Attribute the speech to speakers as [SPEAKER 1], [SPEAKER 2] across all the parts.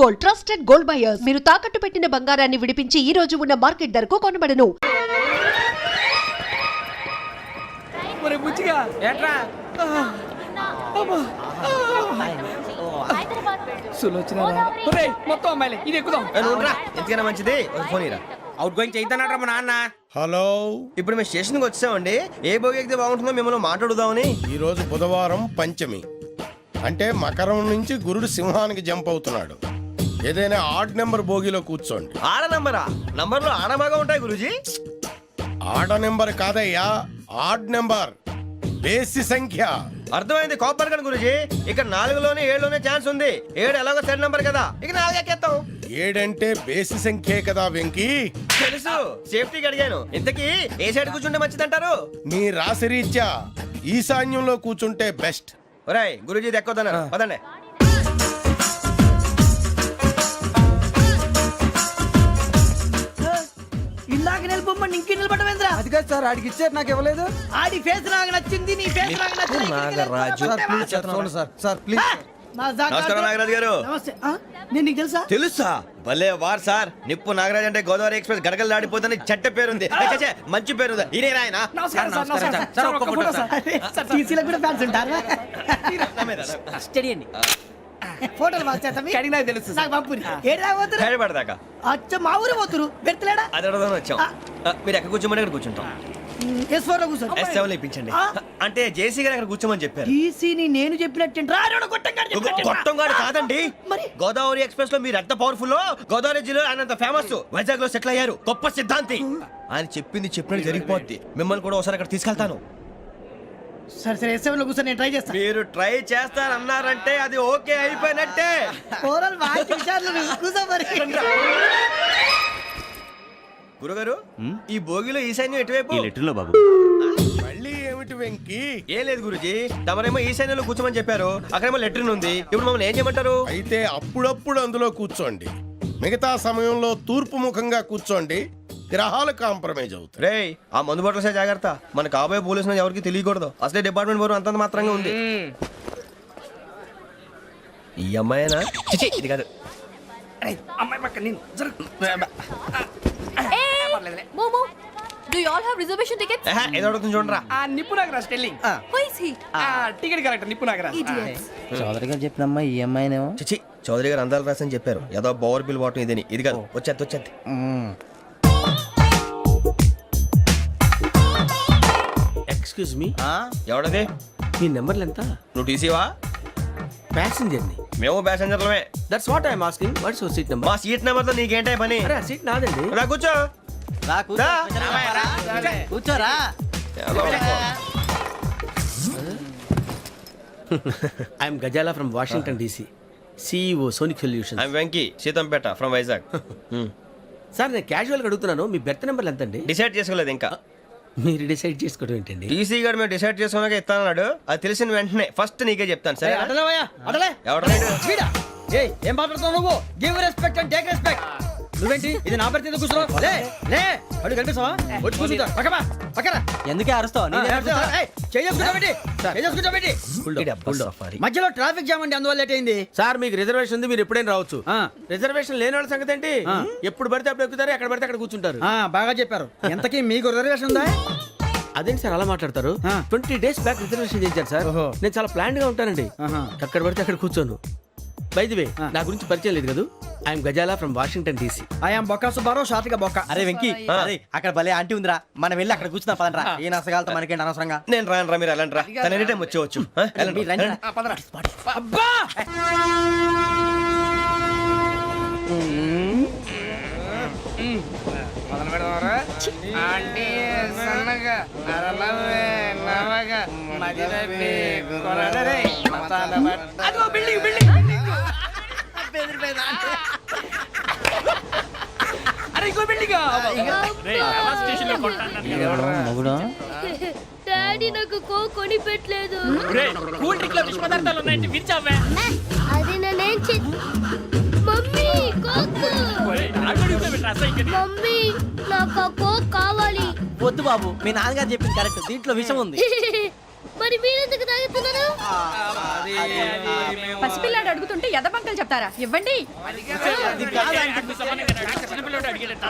[SPEAKER 1] Gold, trusted gold buyers. మీరు తాకట్టు పెట్టిన బంగారాన్ని విడిపించి ఈ రోజు ఉన్న మార్కెట్ ధరకు కొనబడను.
[SPEAKER 2] మొత్తం అమ్మాయిలే ఇది ఎక్కుదాం.
[SPEAKER 3] ఎందుకైనా మంచిది ఫోన్ ఇరా.
[SPEAKER 2] అవుట్ గోయింగ్ చేద్దానట్రా మా నాన్న.
[SPEAKER 4] హలో,
[SPEAKER 3] ఇప్పుడు మేము స్టేషన్కి వచ్చామండి. ఏ బోగి ఎక్కితే బాగుంటుందో మిమ్మల్ని మాట్లాడుదామని.
[SPEAKER 4] ఈరోజు బుధవారం పంచమి, అంటే మకరం నుంచి గురుడు సింహానికి జంప్ అవుతున్నాడు. ఏదైనా ఆడ్ నెంబర్ బోగిలో కూర్చోండి.
[SPEAKER 3] ఆడ నంబరా? నంబర్లో ఆడ బాగా ఉంటాయి గురూజీ.
[SPEAKER 4] ఆడ నెంబర్ కాదయ్యా, ఆడ్ నెంబర్, బేసి సంఖ్య.
[SPEAKER 3] అర్థమైంది కాపర్ కానీ గురూజీ. ఇక్కడ 4లోనే 7లోనే ఛాన్స్ ఉంది. 7 ఎలాగో సెడ్ నంబర్ కదా, ఇక 4 ఎక్కేస్తాం.
[SPEAKER 4] 7 అంటే బేసి సంఖ్యే కదా వెంకీ.
[SPEAKER 3] తెలుసు, సేఫ్టీకి అడిగాను. ఇంతకీ ఏ సైడ్ కూర్చుంటే మంచిదంటారు?
[SPEAKER 4] నీ రాశి రీత్యా ఈశాన్యంలో కూర్చుంటే బెస్ట్.
[SPEAKER 3] ఒరేయ్ గురూజీ దెక్కొద్దన్నారు, పదండి.
[SPEAKER 5] ఇందాక నిలబొమ్మని ఇంకే నిలబడమేంద్రా?
[SPEAKER 2] అది కాదు సార్, ఆడికి ఇచ్చారు నాకు ఇవ్వలేదు.
[SPEAKER 5] ఆడి ఫేస్ నాకు నచ్చింది, నీ ఫేస్ నాకు నచ్చింది.
[SPEAKER 3] నాగరాజు.
[SPEAKER 2] Sir please.
[SPEAKER 3] నమస్కారం నాగరాజు గారు.
[SPEAKER 5] నమస్తే. నేను నీకు తెలుసా?
[SPEAKER 3] తెలుసా? భలే వార్ సార్. నిప్పు నాగరాజ్ అంటే గోదావరి ఎక్స్ప్రెస్ గడగలు దాడిపోతుంది చెట్ట పేరుంది. మంచి పేరు. ఇదే ఆయన.
[SPEAKER 5] టీసీలో కూడా ఫ్యాన్స్ ఉంటారా? స్టడీ అండి. ఫోటోలు
[SPEAKER 2] కడిగినా తెలుసు
[SPEAKER 5] నాకు పంపుని. ఏడా పోతురు?
[SPEAKER 3] హైదరాబాద్
[SPEAKER 5] అచ్చ మా ఊరు పోతురు. పెడతలేడా?
[SPEAKER 3] అది అడగదామని వచ్చాం. మీరు ఎక్కడ కూర్చోమని అక్కడ కూర్చుంటాం.
[SPEAKER 5] S4 లో కూర్చో.
[SPEAKER 3] S7 ఇప్పించండి. అంటే జేసీ గారు అక్కడ కూర్చోమని చెప్పారు.
[SPEAKER 5] టీసీని నేను చెప్పినట్టు
[SPEAKER 3] గొట్టం గారు కాదండి.
[SPEAKER 5] మరి
[SPEAKER 3] గోదావరి ఎక్స్ప్రెస్ లో మీరు ఎంత పవర్ఫుల్. గోదావరి జిల్లా ఆయన ఫేమస్. వైజాగ్ లో సెటిల్ అయ్యారు. గొప్ప సిద్ధాంతి. ఆయన చెప్పింది చెప్పినట్టు జరిగిపోద్ది. మిమ్మల్ని కూడా ఒకసారి అక్కడ తీసుకెళ్తాను.
[SPEAKER 5] సరే సరే S7 లో కూర్చొని నేను ట్రై చేస్తాను.
[SPEAKER 3] మీరు ట్రై చేస్తారన్నారంటే అది ఓకే అయిపోయినట్టే.
[SPEAKER 5] ఓవరాల్ వాచ్ విచారణ కూర్చో మరి.
[SPEAKER 3] గురుగారు, ఈ భోగిలో ఈశాన్యం ఎటువైపు?
[SPEAKER 6] బాబు
[SPEAKER 4] మళ్ళీ ఏమిటి వెంకీ?
[SPEAKER 3] ఏం లేదు గురుజీ, తమరేమో ఈశాన్యంలో కూర్చోమని చెప్పారు. అక్కడేమో లెట్రిన్ ఉంది. ఇప్పుడు మమ్మల్ని ఏం చేయమంటారు?
[SPEAKER 4] అయితే అప్పుడప్పుడు అందులో కూర్చోండి. మిగతా సమయంలో తూర్పు ముఖంగా కూర్చోండి. గ్రహాలు కాంప్రమైజ్ అవుతాయి.
[SPEAKER 3] రేయ్, ఆ మందు బాటలసే జాగ్రత్త. మన కాబోయే పోలీసులు ఎవరికి తెలియకూడదు. అసలే డిపార్ట్మెంట్ బోరు అంతంత మాత్రంగా ఉంది. ఈ అమ్మాయినా? చిచి, ఇది కాదు.
[SPEAKER 2] అమ్మాయి పక్క నేను
[SPEAKER 7] Momo, do you all have reservation tickets?
[SPEAKER 3] ఏదో అడుగుతుంది చూడరా.
[SPEAKER 2] ఆ నిప్పు Nagaraj telling.
[SPEAKER 7] Who is he?
[SPEAKER 2] Ticket correct నిప్పు నాగరాజ్.
[SPEAKER 7] Idiots.
[SPEAKER 8] చౌదరి గారు చెప్పినమ్మా ఈ అమ్మాయినేమో.
[SPEAKER 3] చిచి, చౌదరి గారు అందాలు రాసని చెప్పారు. ఏదో బోర్ బిల్ బాటం ఇదని. ఇది కాదు. వచ్చేది.
[SPEAKER 6] Excuse me,
[SPEAKER 3] ఎవడది?
[SPEAKER 6] మీ నెంబర్లు ఎంత?
[SPEAKER 3] నువ్వు టీసీవా?
[SPEAKER 6] ప్యాసింజర్ ని.
[SPEAKER 3] మేము ప్యాసెంజర్లమే.
[SPEAKER 6] That's what I'm asking. What's your seat number?
[SPEAKER 3] మా సీట్ నెంబర్ తో నీకేంటే పని?
[SPEAKER 6] అరే ఆ సీట్ నాదండి.
[SPEAKER 3] రా కూర్చో.
[SPEAKER 5] కూర్చోరా.
[SPEAKER 6] I'm Gazala from Washington DC, CEO Sonic Solution.
[SPEAKER 3] I'm Venky, Seethampeta from Vizag.
[SPEAKER 6] Sir నేను క్యాజువల్గా అడుగుతున్నాను, మీ బెర్త్ నెంబర్లు ఎంత అండి?
[SPEAKER 3] డిసైడ్ చేసుకోలేదు ఇంకా.
[SPEAKER 6] మీరు డిసైడ్ చేసుకోవడం ఏంటండి?
[SPEAKER 3] టీసీ గారు మేము డిసైడ్ చేసుకున్నాక ఇస్తానన్నాడు. అది తెలిసిన వెంటనే ఫస్ట్ నీకే చెప్తాను. సరే
[SPEAKER 5] ఏం మాట్లాడుతున్నావు నువ్వు? Give respect and take respect. నువ్వేంటి ఇది నా పరిస్థితి కూర్చున్నావు? అడుగు కనిపిస్తావా? వచ్చి కూర్చుంటా. పక్కరా.
[SPEAKER 8] ఎందుకే అరుస్తావు?
[SPEAKER 5] మధ్యలో ట్రాఫిక్ జామ్ అండి, అందువల్ల లేట్ అయింది.
[SPEAKER 6] సార్ మీకు రిజర్వేషన్ ఉంది, మీరు ఎప్పుడైనా రావచ్చు. రిజర్వేషన్ లేని వాళ్ళ సంగతి ఏంటి? ఎప్పుడు పడితే అప్పుడు ఎక్కుతారు, ఎక్కడ పడితే అక్కడ కూర్చుంటారు.
[SPEAKER 5] బాగా చెప్పారు. ఎంతకీ మీకు రిజర్వేషన్ ఉందా?
[SPEAKER 6] అదేంటి సార్ అలా మాట్లాడతారు? 20 days బ్యాక్ రిజర్వేషన్ చేశారు సార్. నేను చాలా ప్లాన్డ్ గా ఉంటానండి. అక్కడ పడితే అక్కడ కూర్చోను. బై ది వే, నా గురించి పరిచయం లేదు కదా. I'm Gazala from Washington DC.
[SPEAKER 5] I'm Bokka Subbarao, షార్ట్గా బొక్క.
[SPEAKER 8] అరే వెంకీ, అక్కడ భలే ఆంటీ ఉందిరా, మనం వెళ్ళి అక్కడ కూర్చున్నా పదనరా. ఏ నసగాలతో మనకేంటి అనవసరంగా.
[SPEAKER 3] నేను రాను రా, మీరు వెళ్ళండి రా. తన ఎనీ టైం వచ్చేవచ్చు.
[SPEAKER 5] అబ్బా
[SPEAKER 2] మొదలు పెడదామరా? ఆంటీ సన్నగా అరలవే నవగా మదిరపి కొరడరే మతాల బట్ట. అదిగో బిల్డింగ్. అరే ఇంకో బిల్డింగ్.
[SPEAKER 7] డాడీ నాకు కోక్ కొని పెట్టలేదు.
[SPEAKER 2] కూల్ డ్రింక్ లో విష పదార్థాలు ఉన్నాయంటే విరిచావే.
[SPEAKER 7] అది నేనేం మమ్మీ కోక్. మమ్మీ నాకు ఆ కోక్ కావాలి.
[SPEAKER 8] వద్దు బాబు, మీ నాన్నగారు చెప్పింది కరెక్ట్. దీంట్లో విషయం ఉంది.
[SPEAKER 7] మరి మీరెందుకు తాగుతున్నారు?
[SPEAKER 9] పసిపిల్లాడు అడుగుతుంటే ఎదబంకలు చెప్తారా? ఇవ్వండి.
[SPEAKER 2] చిన్నపిల్లడు అడిగేట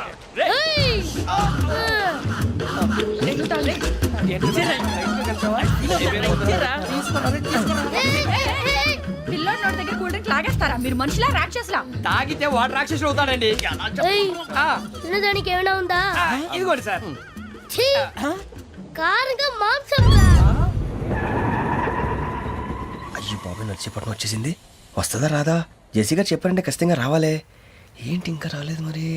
[SPEAKER 7] ఏయ్!
[SPEAKER 9] పిల్లోడి నోటి దగ్గర కూల్ డ్రింక్ లాగేస్తారా? మీరు మనుషులా రాక్షసులా?
[SPEAKER 2] తాగితే వాడు రాక్షసుడు అవుతాడండి.
[SPEAKER 7] ఏయ్!
[SPEAKER 2] ఆ,
[SPEAKER 7] తినడానికి ఏమైనా ఉందా?
[SPEAKER 2] ఆ, ఇదిగోండి సార్.
[SPEAKER 7] ఛీ! కారంగా మాంసం రా.
[SPEAKER 3] అయ్యి బాబు నడిచేపట్నం వచ్చేసింది. వస్తుందా రాదా? జెసి గారు చెప్పారంటే ఖచ్చితంగా రావాలే. ఏంటి ఇంకా రాలేదు మరి?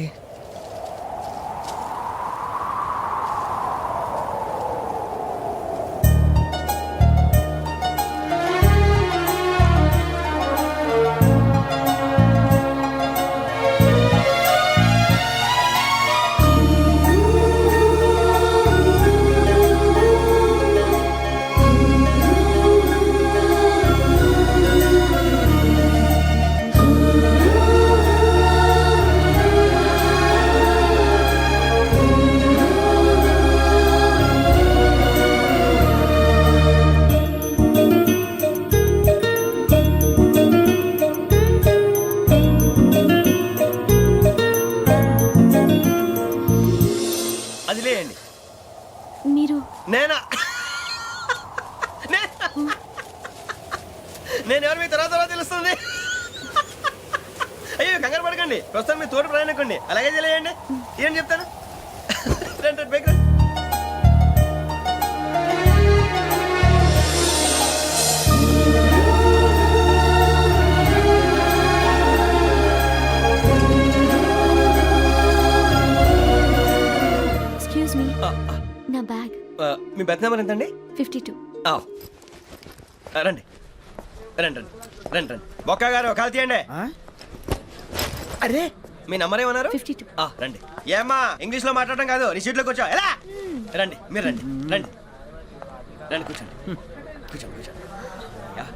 [SPEAKER 3] అది లేయండి.
[SPEAKER 7] మీరు
[SPEAKER 3] నేనా? నేను ఎవరు మీ తర్వాత తెలుస్తుంది. అయ్యో కంగారు పడకండి, ప్రస్తుతం మీ తోటి ప్రయాణకండి. అలాగే తెలియండి. ఏం చెప్తాను. రండి రండి, బైక్ రండి.
[SPEAKER 7] ఎక్స్క్యూజ్ మీ, నా బ్యాగ్.
[SPEAKER 3] మీ బెత్ నెంబర్ ఎంతండి?
[SPEAKER 7] 52.
[SPEAKER 3] రండి రండి రండి రండి రండి. బొక్క గారు కాల్ తీయండి. అరే మీ నంబర్ ఏమన్నారు?
[SPEAKER 7] 52.
[SPEAKER 3] రండి. ఏమ్మా ఇంగ్లీష్ లో మాట్లాడడం కాదు, నీ సీట్లో కూర్చో. ఎలా రండి, మీరు రండి రండి రండి, కూర్చోండి కూర్చోండి కూర్చోండి. యా.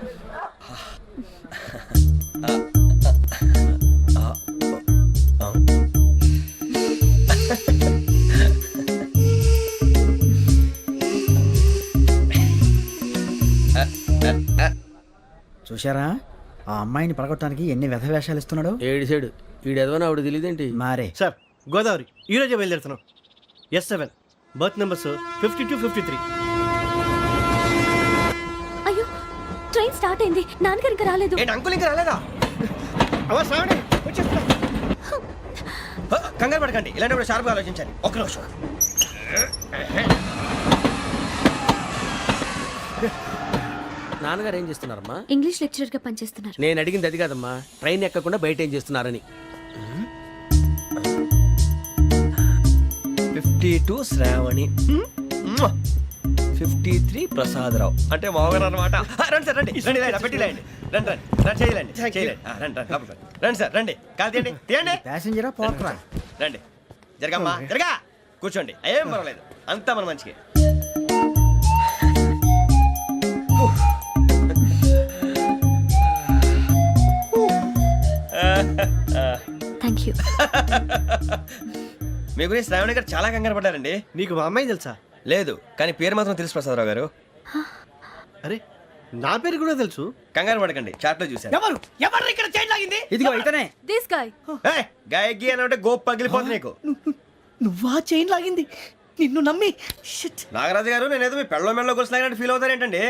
[SPEAKER 5] చూశారా ఆ అమ్మాయిని పడగొట్టడానికి ఎన్ని వ్యధ వేషాలు ఇస్తున్నాడు.
[SPEAKER 6] ఏడు సైడు ఈడెదవని ఆవిడ తెలియదేంటి?
[SPEAKER 5] మారే
[SPEAKER 3] సార్ గోదావరి ఈరోజే బయలుదేరుతున్నాం. S7 berth numbers 52, 53.
[SPEAKER 7] అయ్యో, ట్రైన్ స్టార్ట్ అయింది. నాన్నగారు ఇంకా రాలేదు.
[SPEAKER 3] ఏంటి అంకుల్ ఇంకా రాలేదా? కంగారు పడకండి, ఇలాంటప్పుడు షార్ప్గా ఆలోచించండి. ఒక్క నిమిషం.
[SPEAKER 6] నాన్నగారు ఏం చేస్తున్నారమ్మా?
[SPEAKER 7] ఇంగ్లీష్ లెక్చరర్ గా పనిచేస్తున్నారు.
[SPEAKER 6] నేను అడిగింది అది కాదమ్మా, ట్రైన్ ఎక్కకుండా బయట ఏం చేస్తున్నారని.
[SPEAKER 3] 52 శ్రావణి, 53 ప్రసాదరావు అంటే మామగారు అనమాట. రండి సార్ రండి రండి, ఇలా పెట్టి లేండి. రండి రండి రండి, చేయలేండి చేయలేండి. రండి రండి లోపలికి రండి. రండి సార్ రండి, కాదు తీయండి తీయండి.
[SPEAKER 5] ప్యాసింజరా పోట్రా.
[SPEAKER 3] రండి జరగమ్మా జరగా, కూర్చోండి. ఏం పర్వాలేదు, అంతా మన మంచిగా.
[SPEAKER 7] Thank you.
[SPEAKER 3] మీ గురించి శ్రావణి గారు చాలా కంగారు పడ్డారండి.
[SPEAKER 8] నీకు మా అమ్మాయి తెలుసా?
[SPEAKER 3] లేదు, కానీ పేరు మాత్రం తెలుసు ప్రసాదరావు గారు.
[SPEAKER 8] అరే నా పేరు కూడా తెలుసు.
[SPEAKER 3] కంగారు పడకండి, చాట్లో చూశాను.
[SPEAKER 2] ఎవరు ఎవరు ఇక్కడ చైన్ లాగింది?
[SPEAKER 5] ఇదిగో ఇతనే.
[SPEAKER 7] This guy.
[SPEAKER 3] గాయకి అని అంటే గోప్ పగిలిపోతుంది నీకు.
[SPEAKER 2] నువ్వా చైన్ లాగింది? నిన్ను నమ్మి షిట్.
[SPEAKER 3] నాగరాజు గారు, నేనేదో మీ పెళ్ళ మెళ్ళలో గురిసిలాగినట్టు ఫీల్ అవుతారేంటండి?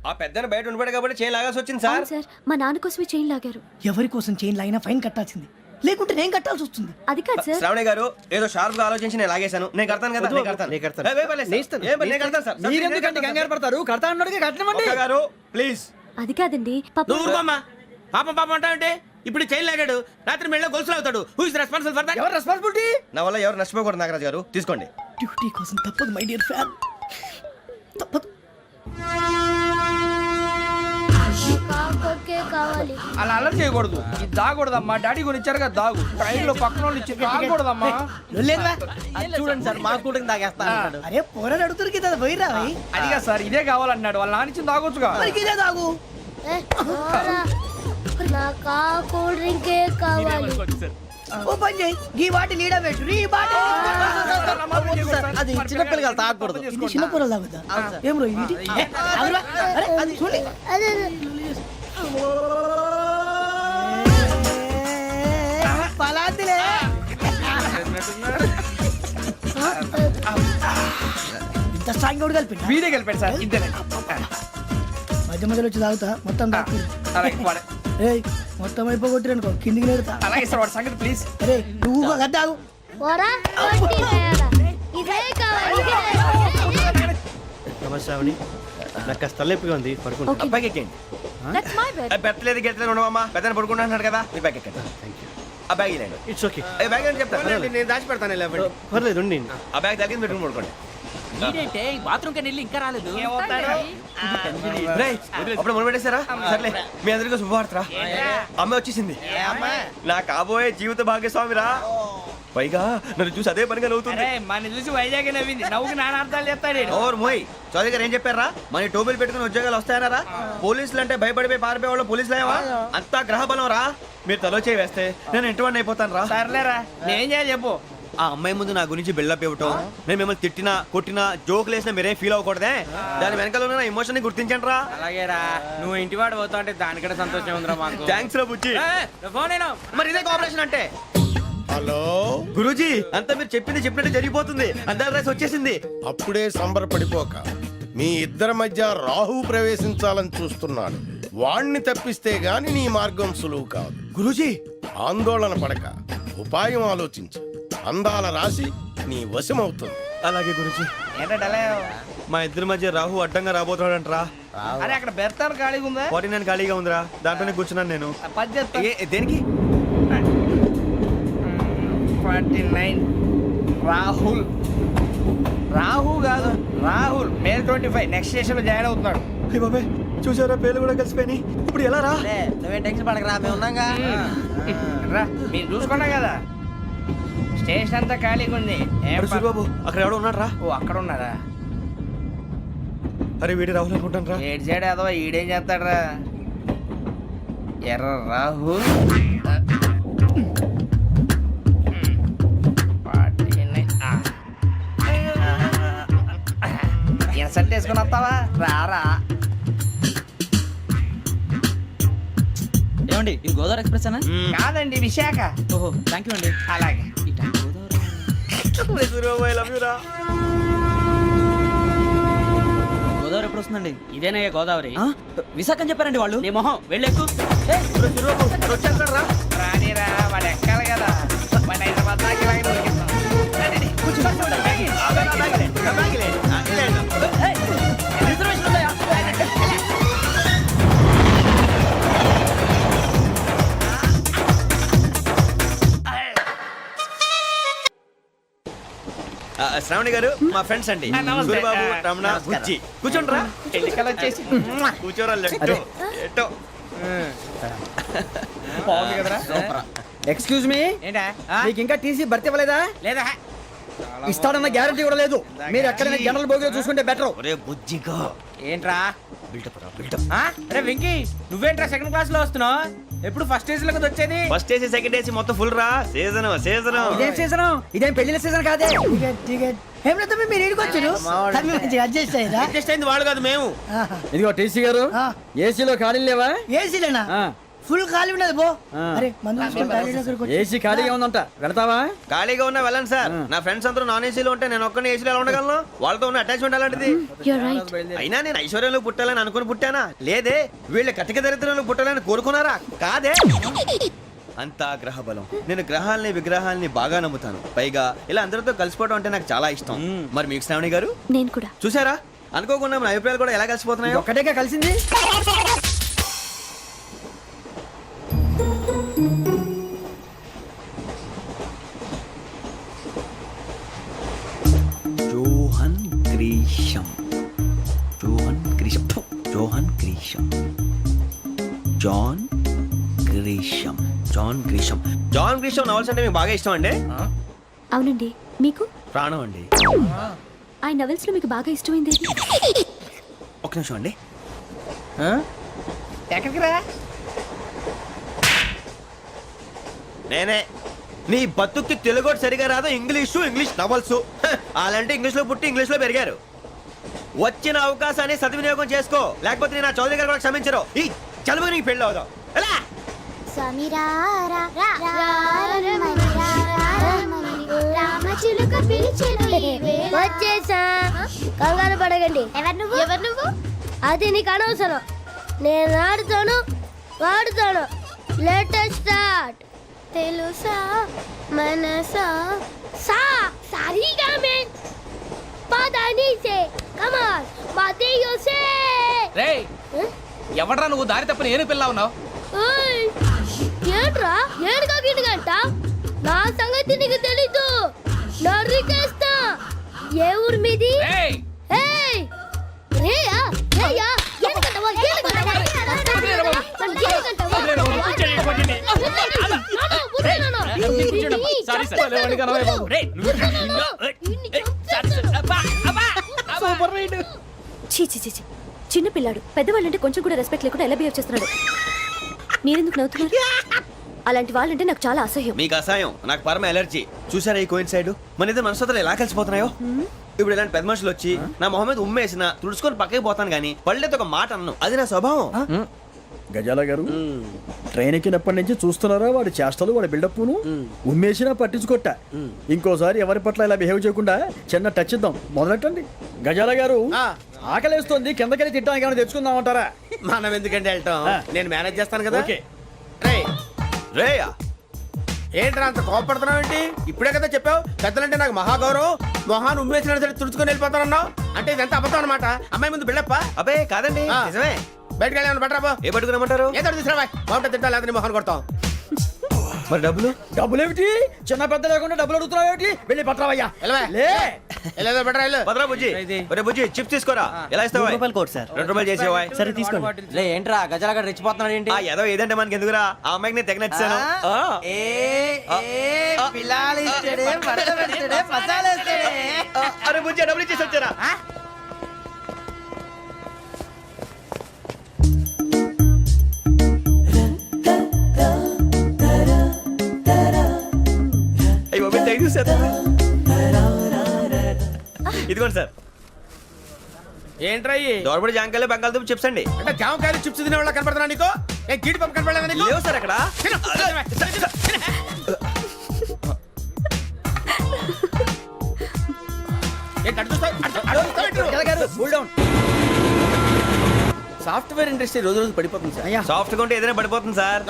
[SPEAKER 3] ఆ పెద్దని బయట ఉండిపోయాడు కాబట్టి చేయి లాగాల్సి వచ్చింది సార్.
[SPEAKER 7] సార్, మా నాన్న కోసమే చైన్ లాగారు.
[SPEAKER 2] ఎవరి కోసం చైన్ లాగినా ఫైన్ కట్టాల్సింది, లేకుంటే నేను కట్టాల్సి వస్తుంది.
[SPEAKER 7] అది కాదు సార్.
[SPEAKER 3] శ్రావణి గారు ఏదో షార్ప్ గా ఆలోచించి నేను లాగేశాను. నేను కడతాను కదా, నేను కడతాను.
[SPEAKER 8] నేను కడతాను.
[SPEAKER 3] ఏ, పర్లేదు సార్. ఏ, నేను కడతాను సార్.
[SPEAKER 5] మీరెందుకంటే కంగారు పడతారు? కడతా అన్నాడుగా కట్టమండి.
[SPEAKER 3] ఒక్క గారు ప్లీజ్.
[SPEAKER 7] అది కాదండి, పాపం.
[SPEAKER 6] నువ్వు ఊరుకోమ్మా. పాపం పాపం అంటావంటే ఇప్పుడు చైన్ లాగాడు, రాత్రి మెళ్ళ గొలుసులు అవుతాడు. Who is responsible for that?
[SPEAKER 5] ఎవరు రెస్పాన్సిబిలిటీ?
[SPEAKER 3] నా వల్ల ఎవరు నష్టపోకూడదు నాగరాజు గారు, తీసుకోండి.
[SPEAKER 2] డ్యూటీ కోసం తప్పదు మై డియర్ ఫ్యాన్, తప్పదు.
[SPEAKER 7] కావాలి.
[SPEAKER 2] అలా అలర్ట్ చేయకూడదు. ఇది దాగకూడదమ్మా. డాడీ గురించి ఇచ్చారు కదా దాగు. ట్రైన్ లో పక్కన వాళ్ళు ఇచ్చి దాగకూడదమ్మా.
[SPEAKER 8] చూడండి సార్, మా కూడా తాగేస్తా అన్నాడు.
[SPEAKER 2] అరే పోరాడు అడుగుతారు కదా పోయిరా. అదిగా సార్, ఇదే కావాలన్నాడు. వాళ్ళ నానిచ్చింది తాగొచ్చుగా. ఇదే తాగు.
[SPEAKER 7] నాకు కూల్ డ్రింకే కావాలి.
[SPEAKER 5] ఓ పని చేయి ఈ బాటి లీడ పెట్టు ఈ బాటి
[SPEAKER 8] అది చిన్నపిల్లలు తాగకూడదు.
[SPEAKER 5] ఇది చిన్న కూరలు తాగుతా ఏం రో ఇది అవురా? అరే అది చూడండి పలాతిలే ఇంత స్ట్రాంగ్ కూడా కలిపి
[SPEAKER 2] వీడే గెలిపాడు సార్ ఇద్దరే
[SPEAKER 5] మధ్య మధ్యలో వచ్చి తాగుతా మొత్తం తాగు
[SPEAKER 2] అలాగే వాడు-
[SPEAKER 5] ఏయ్ మొత్తం అయిపోగొట్టిరనుకో కిందికి నేడుతా
[SPEAKER 2] అలాగే సార్ వాడు సంగతి ప్లీజ్.
[SPEAKER 5] అరే నువ్వు కద్దాగు
[SPEAKER 3] నమస్తే ఆవిడ నాకు కాస్త తలెప్పిగా ఉంది పడుకుంటా అబ్బాయికి ఎక్కండి
[SPEAKER 7] That's my bed.
[SPEAKER 3] పెట్టలేదు గెట్టలేదు ఉండవమ్మా పెద్దని పడుకుంటున్నాడు కదా మీ బ్యాగ్ ఎక్కండి ఆ బ్యాగ్ ఇలాండి
[SPEAKER 6] ఇట్స్ ఓకే
[SPEAKER 3] ఏ బ్యాగ్ అని చెప్తాను
[SPEAKER 6] నేను దాచి పెడతాను పర్లేదు ఉండి
[SPEAKER 3] ఆ బ్యాగ్ తగ్గింది పెట్టుకుని పడుకోండి రేయ్, అప్పుడు మొదలు పెట్టేశారా సర్లే మీ అందరికీ శుభవార్తరా అమ్మ వచ్చేసింది నా కాబోయే జీవిత భాగ్యస్వామిరా పైగా నన్ను చూసి అదే పనిగా నవ్వుతుంది
[SPEAKER 2] అరే మన చూసి వైజాగ్ నవ్వింది నవ్వుకి నాన్న అర్థాలు చెప్తాడు ఈడు.
[SPEAKER 3] ఓర్ మోయ్ చౌదరి గారు ఏం చెప్పారా మన టోబీలు పెట్టుకుని ఉద్యోగాలు వస్తాయనరా పోలీసులు అంటే భయపడిపోయి పారిపోయే వాళ్ళు పోలీసులు అయ్యావా అంతా గ్రహ బలం రా మీరు తలో చేయి వేస్తే నేను ఇంటివాడిని అయిపోతాను రా
[SPEAKER 2] సర్లేరా నేనేం చేయాలి చెప్పు.
[SPEAKER 3] ఆ అమ్మాయి ముందు నా గురించి బిల్డప్ ఇవ్వటం నేను మిమ్మల్ని తిట్టినా కొట్టినా జోకులు వేసినా మీరేం ఫీల్ అవ్వకూడదే దాని వెనకాల ఉన్న ఎమోషన్ ని గుర్తించండి రా
[SPEAKER 2] అలాగేరా నువ్వు ఇంటివాడు పోతా అంటే దానికంటే సంతోషం ఉందిరా మాకు.
[SPEAKER 3] థ్యాంక్స్ రా బుజ్జి
[SPEAKER 2] ఫోన్ అయినా
[SPEAKER 3] మరి ఇదే కోఆపరేషన్ అంటే
[SPEAKER 4] హలో
[SPEAKER 3] గురూజీ అంతా మీరు చెప్పింది చెప్పినట్టు జరిగిపోతుంది అందాల రైస్ వచ్చేసింది
[SPEAKER 4] అప్పుడే సంబరపడిపోక మీ ఇద్దరి మధ్య రాహు ప్రవేశించాలని చూస్తున్నాడు వాణ్ణి తప్పిస్తే గాని నీ మార్గం సులువు కాదు
[SPEAKER 3] గురూజీ
[SPEAKER 4] ఆందోళన పడక ఉపాయం ఆలోచించు అందాల రాశి నీ వశమవుతుంది
[SPEAKER 3] అలాగే గురూజీ
[SPEAKER 2] ఏంటంటే
[SPEAKER 3] మా ఇద్దరి మధ్య రాహు అడ్డంగా రాబోతున్నాడంటరా
[SPEAKER 2] అరే అక్కడ బెర్తాను ఖాళీగా ఉందా
[SPEAKER 3] 49 ఖాళీగా ఉందిరా దాంట్లోనే కూర్చున్నాను నేను
[SPEAKER 2] పది చెప్తా.
[SPEAKER 3] దేనికి
[SPEAKER 2] 49 రాహుల్ రాహు కాదు రాహుల్ మే 25 నెక్స్ట్ స్టేషన్ లో జాయిన్ అవుతున్నాడు.
[SPEAKER 3] హే బాబాయ్ చూసారా పేర్లు కూడా కలిసిపోయినాయి ఇప్పుడు ఎలా రా
[SPEAKER 8] నువ్వేం టెన్షన్ పడకరా మేము ఉన్నాగా
[SPEAKER 2] రా మీరు చూసుకున్నా కదా స్టేషన్ అంతా ఖాళీగా ఉంది ఏం ప-
[SPEAKER 3] సూరిబాబు అక్కడ ఎవడో ఉన్నాడు రా
[SPEAKER 2] ఓ అక్కడ ఉన్నారా
[SPEAKER 3] అరే వీడి రాహుల్ అనుకుంటాను రా
[SPEAKER 2] ఏడు సైడ్ ఏదో ఈడేం చేస్తాడరా ఎర్ర రాహుల్ ఇన్సల్ట్ వేసుకుని వస్తావా రారా
[SPEAKER 8] ఏమండి ఇది గోదావరి ఎక్స్ప్రెస్ అనా
[SPEAKER 2] కాదండి విశాఖ.
[SPEAKER 8] ఓహో థ్యాంక్ యూ అండి
[SPEAKER 2] అలాగే
[SPEAKER 3] సూరిబాబు ఐ లవ్ యు రా
[SPEAKER 8] గోదావరి ఎప్పుడు వస్తుందండి
[SPEAKER 5] ఇదేనయ్య గోదావరి
[SPEAKER 8] విశాఖ అని చెప్పారండి వాళ్ళు
[SPEAKER 5] నీ మొహం వెళ్ళెక్కు
[SPEAKER 3] వచ్చేస్తాడు రా
[SPEAKER 2] రానిరా వాడు ఎక్కాలి కదా వాడు హైదరాబాద్ దాకా ఇలాగే దొరికిస్తాం. రండి, కూర్చో, కూర్చో, బ్యాగ్ ఇయ్యి.
[SPEAKER 5] రిజర్వేషన్ ఉందా
[SPEAKER 3] శ్రావణి గారు మా ఫ్రెండ్స్ అండి
[SPEAKER 2] నమస్తే.
[SPEAKER 3] సూరిబాబు రమణ బుజ్జి కూర్చోండి రా
[SPEAKER 2] ఎన్నికలు వచ్చేసి
[SPEAKER 3] కూర్చోరా లెట్టో ఎట్టో
[SPEAKER 2] బాగుంది కదరా.
[SPEAKER 5] ఎక్స్క్యూజ్ మీ
[SPEAKER 2] ఏంటా
[SPEAKER 5] మీకు ఇంకా టీసీ భర్తీ ఇవ్వలేదా
[SPEAKER 2] లేదా
[SPEAKER 5] ఇస్తాడన్న గ్యారంటీ కూడా లేదు మీరు ఎక్కడైనా జనరల్ బోగిలో చూసుకుంటే బెటర్
[SPEAKER 3] ఒరే బుజ్జిగా
[SPEAKER 2] ఏంట్రా
[SPEAKER 3] బిల్డప్ రా బిల్డప్
[SPEAKER 2] అరే వెంకీ నువ్వేంట్రా సెకండ్ క్లాస్ లో వస్తున్నావు ఎప్పుడు ఫస్ట్ ఏజ్ లో కదా వచ్చేది.
[SPEAKER 3] ఫస్ట్ ఏసీ సెకండ్ ఏసీ మొత్తం ఫుల్ రా సీజన్ సీజన్
[SPEAKER 5] ఇదేం సీజన్ ఇదేం పెళ్లిన సీజన్ కాదే టికెట్ టికెట్ ఏం లేదు మీరు ఇడికి వచ్చారు అడ్జస్ట్ అయ్యారా
[SPEAKER 3] అడ్జస్ట్ అయింది వాళ్ళు కాదు మేము
[SPEAKER 5] ఇదిగో టీసీ గారు ఏసీలో ఖాళీ లేవా ఏసీలేనా ఫుల్ ఖాళీ ఉన్నది బో అరే ఏసీ ఖాళీగా ఉందంట వెళ్తావా
[SPEAKER 3] ఖాళీగా ఉన్నా వెళ్ళండి సార్ నా ఫ్రెండ్స్ అందరూ నాన్ ఏసీలో ఉంటే నేను ఒక్కనే ఏసీలో ఎలా ఉండగలను వాళ్ళతో ఉన్న అటాచ్మెంట్ అలాంటిది
[SPEAKER 7] You're right.
[SPEAKER 3] అయినా నేను ఐశ్వర్యంలో పుట్టాలని అనుకుని పుట్టానా లేదే వీళ్ళ కటిక దరిద్రంలో పుట్టాలని కోరుకున్నారా కాదే అంతా గ్రహ బలం నేను గ్రహాలని విగ్రహాలని బాగా నమ్ముతాను పైగా ఇలా అందరితో కలిసిపోవడం అంటే నాకు చాలా ఇష్టం మరి మీకు శ్రావణి గారు
[SPEAKER 7] నేను కూడా
[SPEAKER 3] చూసారా అనుకోకుండా మన అభిప్రాయాలు కూడా ఎలా కలిసిపోతున్నాయో
[SPEAKER 5] ఒక్కటేగా కలిసింది
[SPEAKER 3] Johan Grisham Johan Grisham Johan Grisham John Grisham John Grisham John Grisham novels అంటే మీకు బాగా ఇష్టం అండి
[SPEAKER 7] అవునండి మీకు
[SPEAKER 3] ప్రాణం అండి
[SPEAKER 7] ఆ నవెల్స్ లో మీకు బాగా ఇష్టమైంది ఏది?
[SPEAKER 3] ఒక నిమిషం అండి
[SPEAKER 2] ఎక్కడికి రా
[SPEAKER 3] నేనే నీ బతుక్కి తెలుగు సరిగా రాదు, ఇంగ్లీష్ నవల్స్. అలాంటి ఇంగ్లీష్ లో పుట్టి ఇంగ్లీష్ లో పెరిగారు. వచ్చిన అవకాశాన్ని సద్వినియోగం చేసుకో, లేకపోతే నేను నా చౌదరి గారు కూడా క్షమించరు. ఈ చదువు నీకు పెళ్ళి అవుదాం. ఎలా
[SPEAKER 10] వచ్చేసా, కంగారు పడగండి. ఎవరు నువ్వు? అది నీకు అనవసరం. నేను ఆడుతాను, వాడుతాను. Latest start. తెలుసా మనసా సా సారీగా మెన్ పదని సే కమాన్ మాదేయో సే.
[SPEAKER 2] రేయ్ ఎవడ్రా నువ్వు దారి తప్పని ఏను పిల్ల ఉన్నావు?
[SPEAKER 10] ఓయ్ ఏంట్రా ఏడుగా గిడుగంట? నా సంగతి నీకు తెలీదు. నరికేస్తా. ఏ ఊరు మీది?
[SPEAKER 2] రేయ్
[SPEAKER 10] ఏయ్ రేయా రేయా ఏడుగంటవా ఏడుగంటవా
[SPEAKER 7] చీ చిన్న పిల్లాడు పెద్దవాళ్ళంటే కొంచెం కూడా రెస్పెక్ట్ లేకుండా ఎలా బిహేవ్ చేస్తున్నాడు. మీరెందుకు నవ్వుతున్నారు? అలాంటి వాళ్ళంటే నాకు చాలా అసహ్యం.
[SPEAKER 3] మీకు అసహాయం, నాకు పరమ ఎలర్జీ. చూసారా ఈ కోయిన్సైడ్? మన ఇద్దరు మనసుతో ఎలా కలిసిపోతున్నాయో. ఇప్పుడు ఇలాంటి పెద్ద మనుషులు వచ్చి నా మొహం మీద ఉమ్మేసిన తుడుచుకొని పక్కకి పోతాను కానీ పళ్ళేతో ఒక మాట అన్ను. అది నా స్వభావం.
[SPEAKER 5] గజాల గారు ట్రైన్ ఎక్కినప్పటి నుంచి చూస్తున్నారా వాడి చేష్టలు, వాడి బిల్డప్ను. ఉమ్మేసినా పట్టించుకోట. ఇంకోసారి ఎవరి పట్ల ఇలా బిహేవ్ చేయకుండా చిన్న టచ్ ఇద్దాం. మొదలెట్టండి. గజాల గారు ఆకలేస్తోంది, కిందకెళ్ళి తిట్టడానికి ఏమైనా తెచ్చుకుందామంటారా?
[SPEAKER 6] మనం ఎందుకంటే వెళ్తాం, నేను మేనేజ్ చేస్తాను కదా.
[SPEAKER 5] ఓకే.
[SPEAKER 3] రేయా
[SPEAKER 6] ఏంట్రా అంత కోపడుతున్నావు ఏంటి? ఇప్పుడే కదా చెప్పావు పెద్దలంటే నాకు మహాగౌరవం, మొహాన్ని ఉమ్మేసిన సరే తుడుచుకొని వెళ్ళిపోతానన్నావు. అంటే ఇదంతా అబద్ధం అనమాట. అమ్మాయి ముందు బిల్డప్ప.
[SPEAKER 3] అబ్బే కాదండి, నిజమే.
[SPEAKER 6] బయటకు వెళ్ళి బట్రాబో.
[SPEAKER 3] ఏ పట్టుకురమ్మంటారు?
[SPEAKER 6] ఏదో తీసుకురా బాగుంటే తింటా, లేదా మొహాన్ని కొడతాం.
[SPEAKER 3] మరి డబ్బులు?
[SPEAKER 5] డబ్బులు ఏమిటి? చిన్న పెద్ద లేకుండా డబ్బులు అడుగుతున్నావు ఏమిటి? వెళ్ళి పట్టరావయ్యా.
[SPEAKER 6] వెళ్ళే బట్రా వెళ్ళు.
[SPEAKER 3] భద్రా బుజ్జి, ఒరే బుజ్జి చిప్స్ తీసుకోరా. ఎలా ఇస్తావా?
[SPEAKER 8] Court sir.
[SPEAKER 3] 2 రూపాయలు చేసేవా?
[SPEAKER 8] సరే తీసుకోండి. లే ఏంట్రా గజాల గారు రెచ్చిపోతున్నాడు ఏంటి?
[SPEAKER 3] ఏదో ఏదంటే మనకి ఎందుకురా, ఆ అమ్మాయికి నేను తెగ నచ్చాను. అరే బుజ్జి డబ్బులు ఇచ్చేసి వచ్చారా? ఇదిగోండి సార్.
[SPEAKER 6] ఏంట్రా
[SPEAKER 3] దోరబడి జాంకాయలు బంగాళదుంప చిప్స్ అండి.
[SPEAKER 6] అంటే జామకాయలు చిప్స్ తినే వాళ్ళ కనపడుతున్నా నీకు? ఏ గీడి పంపు కనపడలేదా నీకు?
[SPEAKER 3] లేవు సార్ అక్కడ.
[SPEAKER 6] సాఫ్ట్వేర్ ఇండస్ట్రీ రోజు రోజు పడిపోతుంది సార్.
[SPEAKER 3] సాఫ్ట్ గా ఉంటే ఏదైనా పడిపోతుంది సార్.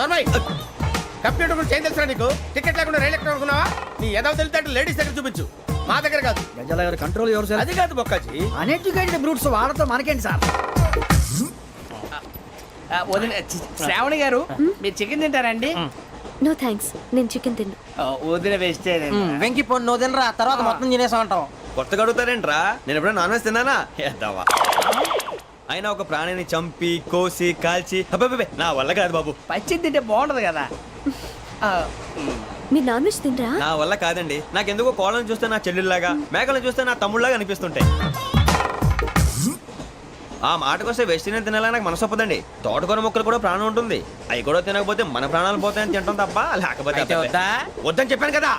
[SPEAKER 6] కంప్యూటర్ గురించి ఏం తెలుసా నీకు? టికెట్ లేకుండా రైలు ఎక్కడ అనుకున్నావా? నీ ఏదో తెలితే లేడీస్ దగ్గర చూపించు, మా దగ్గర కాదు.
[SPEAKER 5] గజాల గారు కంట్రోల్ ఎవరు సార్?
[SPEAKER 6] అది కాదు బొక్కాజీ.
[SPEAKER 5] అన్ఎడ్యుకేటెడ్ బ్రూట్స్ వాళ్ళతో మనకేంటి సార్?
[SPEAKER 2] శ్రావణి గారు మీరు చికెన్ తింటారండి?
[SPEAKER 7] నో థ్యాంక్స్, నేను చికెన్ తిన్ను.
[SPEAKER 2] వదిన వేస్తే
[SPEAKER 8] వెంకి పొన్ను నువ్వు తినరా, తర్వాత మొత్తం తినేసా ఉంటాం.
[SPEAKER 3] కొత్తగా అడుగుతారేంట్రా? నేను ఎప్పుడైనా నాన్ వెజ్ తిన్నానా? ఎద్దావా. అయినా ఒక ప్రాణిని చంపి కోసి కాల్చి అబ్బబ్బే నా వల్ల కాదు బాబు.
[SPEAKER 2] పచ్చి తింటే బాగుంటది కదా.
[SPEAKER 7] మీరు నాన్ వెజ్ తినరా?
[SPEAKER 3] నా వల్ల కాదండి. నాకెందుకో కోళ్ళని చూస్తే నా చెల్లెళ్ళలాగా, మేకలను చూస్తే నా తమ్ముళ్ళలాగా అనిపిస్తుంటాయి. ఆ మాటకొస్తే వెస్టిరియన్ తినాలని నాకు మనసు ఒప్పదండి. తోటకూర మొక్కలు కూడా ప్రాణం ఉంటుంది. అవి కూడా తినకపోతే మన ప్రాణాలు పోతాయని తింటాం తప్ప, లేకపోతే వద్దని చెప్పాను కదా.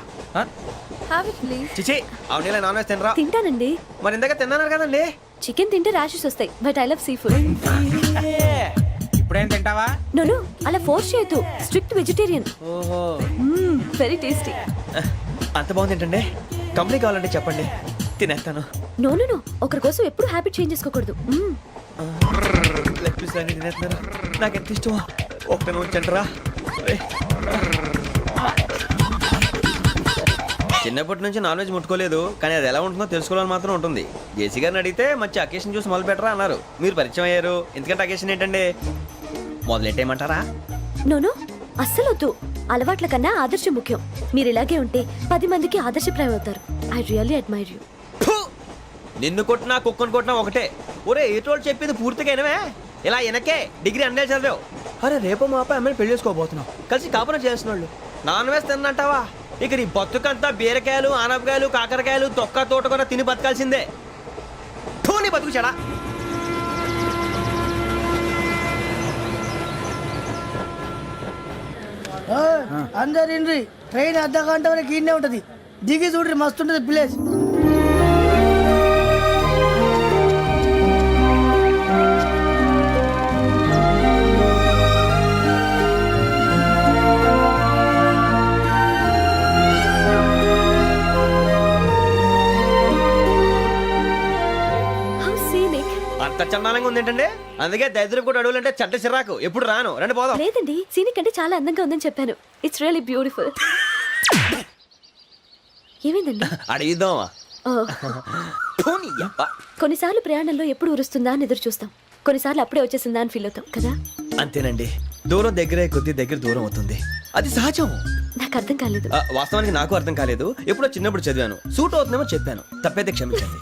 [SPEAKER 3] చిచి అవునీ నాన్ వెజ్ తినరా?
[SPEAKER 7] తింటానండి.
[SPEAKER 3] మరి ఇందాక తిన్నాను కదండి.
[SPEAKER 7] చికెన్ తింటే ర్యాషెస్ వస్తాయి, but I love sea food.
[SPEAKER 2] ఇప్పుడేం తింటావా?
[SPEAKER 7] నో అలా ఫోర్స్ చేయొద్దు. Strict vegetarian.
[SPEAKER 2] ఓహో
[SPEAKER 7] వెరీ టేస్టీ.
[SPEAKER 3] అంత బాగుంది ఏంటండి? కంప్లీట్ కావాలంటే చెప్పండి, తినేస్తాను.
[SPEAKER 7] నో ఒకరి కోసం ఎప్పుడు హ్యాబిట్ చేంజ్ చేసుకోకూడదు.
[SPEAKER 3] లెగ్ పీస్ అన్ని తినేస్తున్నారు. నాకు ఎంత ఇష్టమో. ఒక్క ఉంచండిరా. చిన్నప్పటి నుంచి నాన్ వెజ్ ముట్టుకోలేదు, కానీ అది ఎలా ఉంటుందో తెలుసుకోవాలని మాత్రం ఉంటుంది. జేసీ గారిని అడిగితే మంచి అకేషన్ చూసి మొదలు పెట్టరా అన్నారు. మీరు పరిచయం అయ్యారు, ఎందుకంటే అకేషన్ ఏంటండి? మొదలెట్టేయమంటారా?
[SPEAKER 7] నో అస్సలు వద్దు. అలవాట్ల కన్నా ఆదర్శం ముఖ్యం. మీరు ఇలాగే ఉంటే 10 మందికి ఆదర్శప్రాయం అవుతారు. I really admire you.
[SPEAKER 3] నిన్ను కొట్టినా కుక్కను కొట్టినా ఒకటే. ఒరే ఏటోళ్ళు చెప్పింది పూర్తిగా వినవే. ఇలా వెనకే డిగ్రీ అన్నే చదివావు. అరే రేపు మా అబ్బాయి అమ్మని పెళ్లి చేసుకోబోతున్నావు, కలిసి కాపురం చేసిన వాళ్ళు నాన్ వెజ్ తిన్నంటావా? ఇక నీ బతుకంతా బీరకాయలు, ఆనపకాయలు, కాకరకాయలు, తొక్క తోట కూడా తిని బతకాల్సిందే. నీ బతుకు చెడా.
[SPEAKER 8] అందరు ఇండ్రి ట్రైన్ అర్ధ గంట వరకు ఇన్నే ఉంటది దిగి చూడ్రి మస్తు ఉంటది ప్లేస్.
[SPEAKER 7] How scenic.
[SPEAKER 3] అంత చందానంగా ఉంది ఏంటంటే, అందుకే దరిద్రం కూడా అడవులు అంటే చెడ్డ చిరాకు. ఎప్పుడు రాను, రండి పోదాం.
[SPEAKER 7] లేదండి సీనిక్ అంటే చాలా అందంగా ఉందని చెప్పాను. It's really beautiful. ఏమైందండి?
[SPEAKER 3] అడిగిద్దామా?
[SPEAKER 7] ఓ, కొన్నిసార్లు ప్రయాణంలో ఎప్పుడు ఉరుస్తుందా అని ఎదురు చూస్తాం, కొన్నిసార్లు అప్పుడే వచ్చేసిందా అని ఫీల్ అవుతాం కదా.
[SPEAKER 3] అంతేనండి, దూరం దగ్గరే కొద్ది దగ్గర దూరం అవుతుంది, అది సహజం.
[SPEAKER 7] నాకు అర్థం కాలేదు.
[SPEAKER 3] వాస్తవానికి నాకు అర్థం కాలేదు, ఎప్పుడో చిన్నప్పుడు చదివాను, సూట్ అవుతుందేమో చెప్పాను, తప్పైతే క్షమించండి.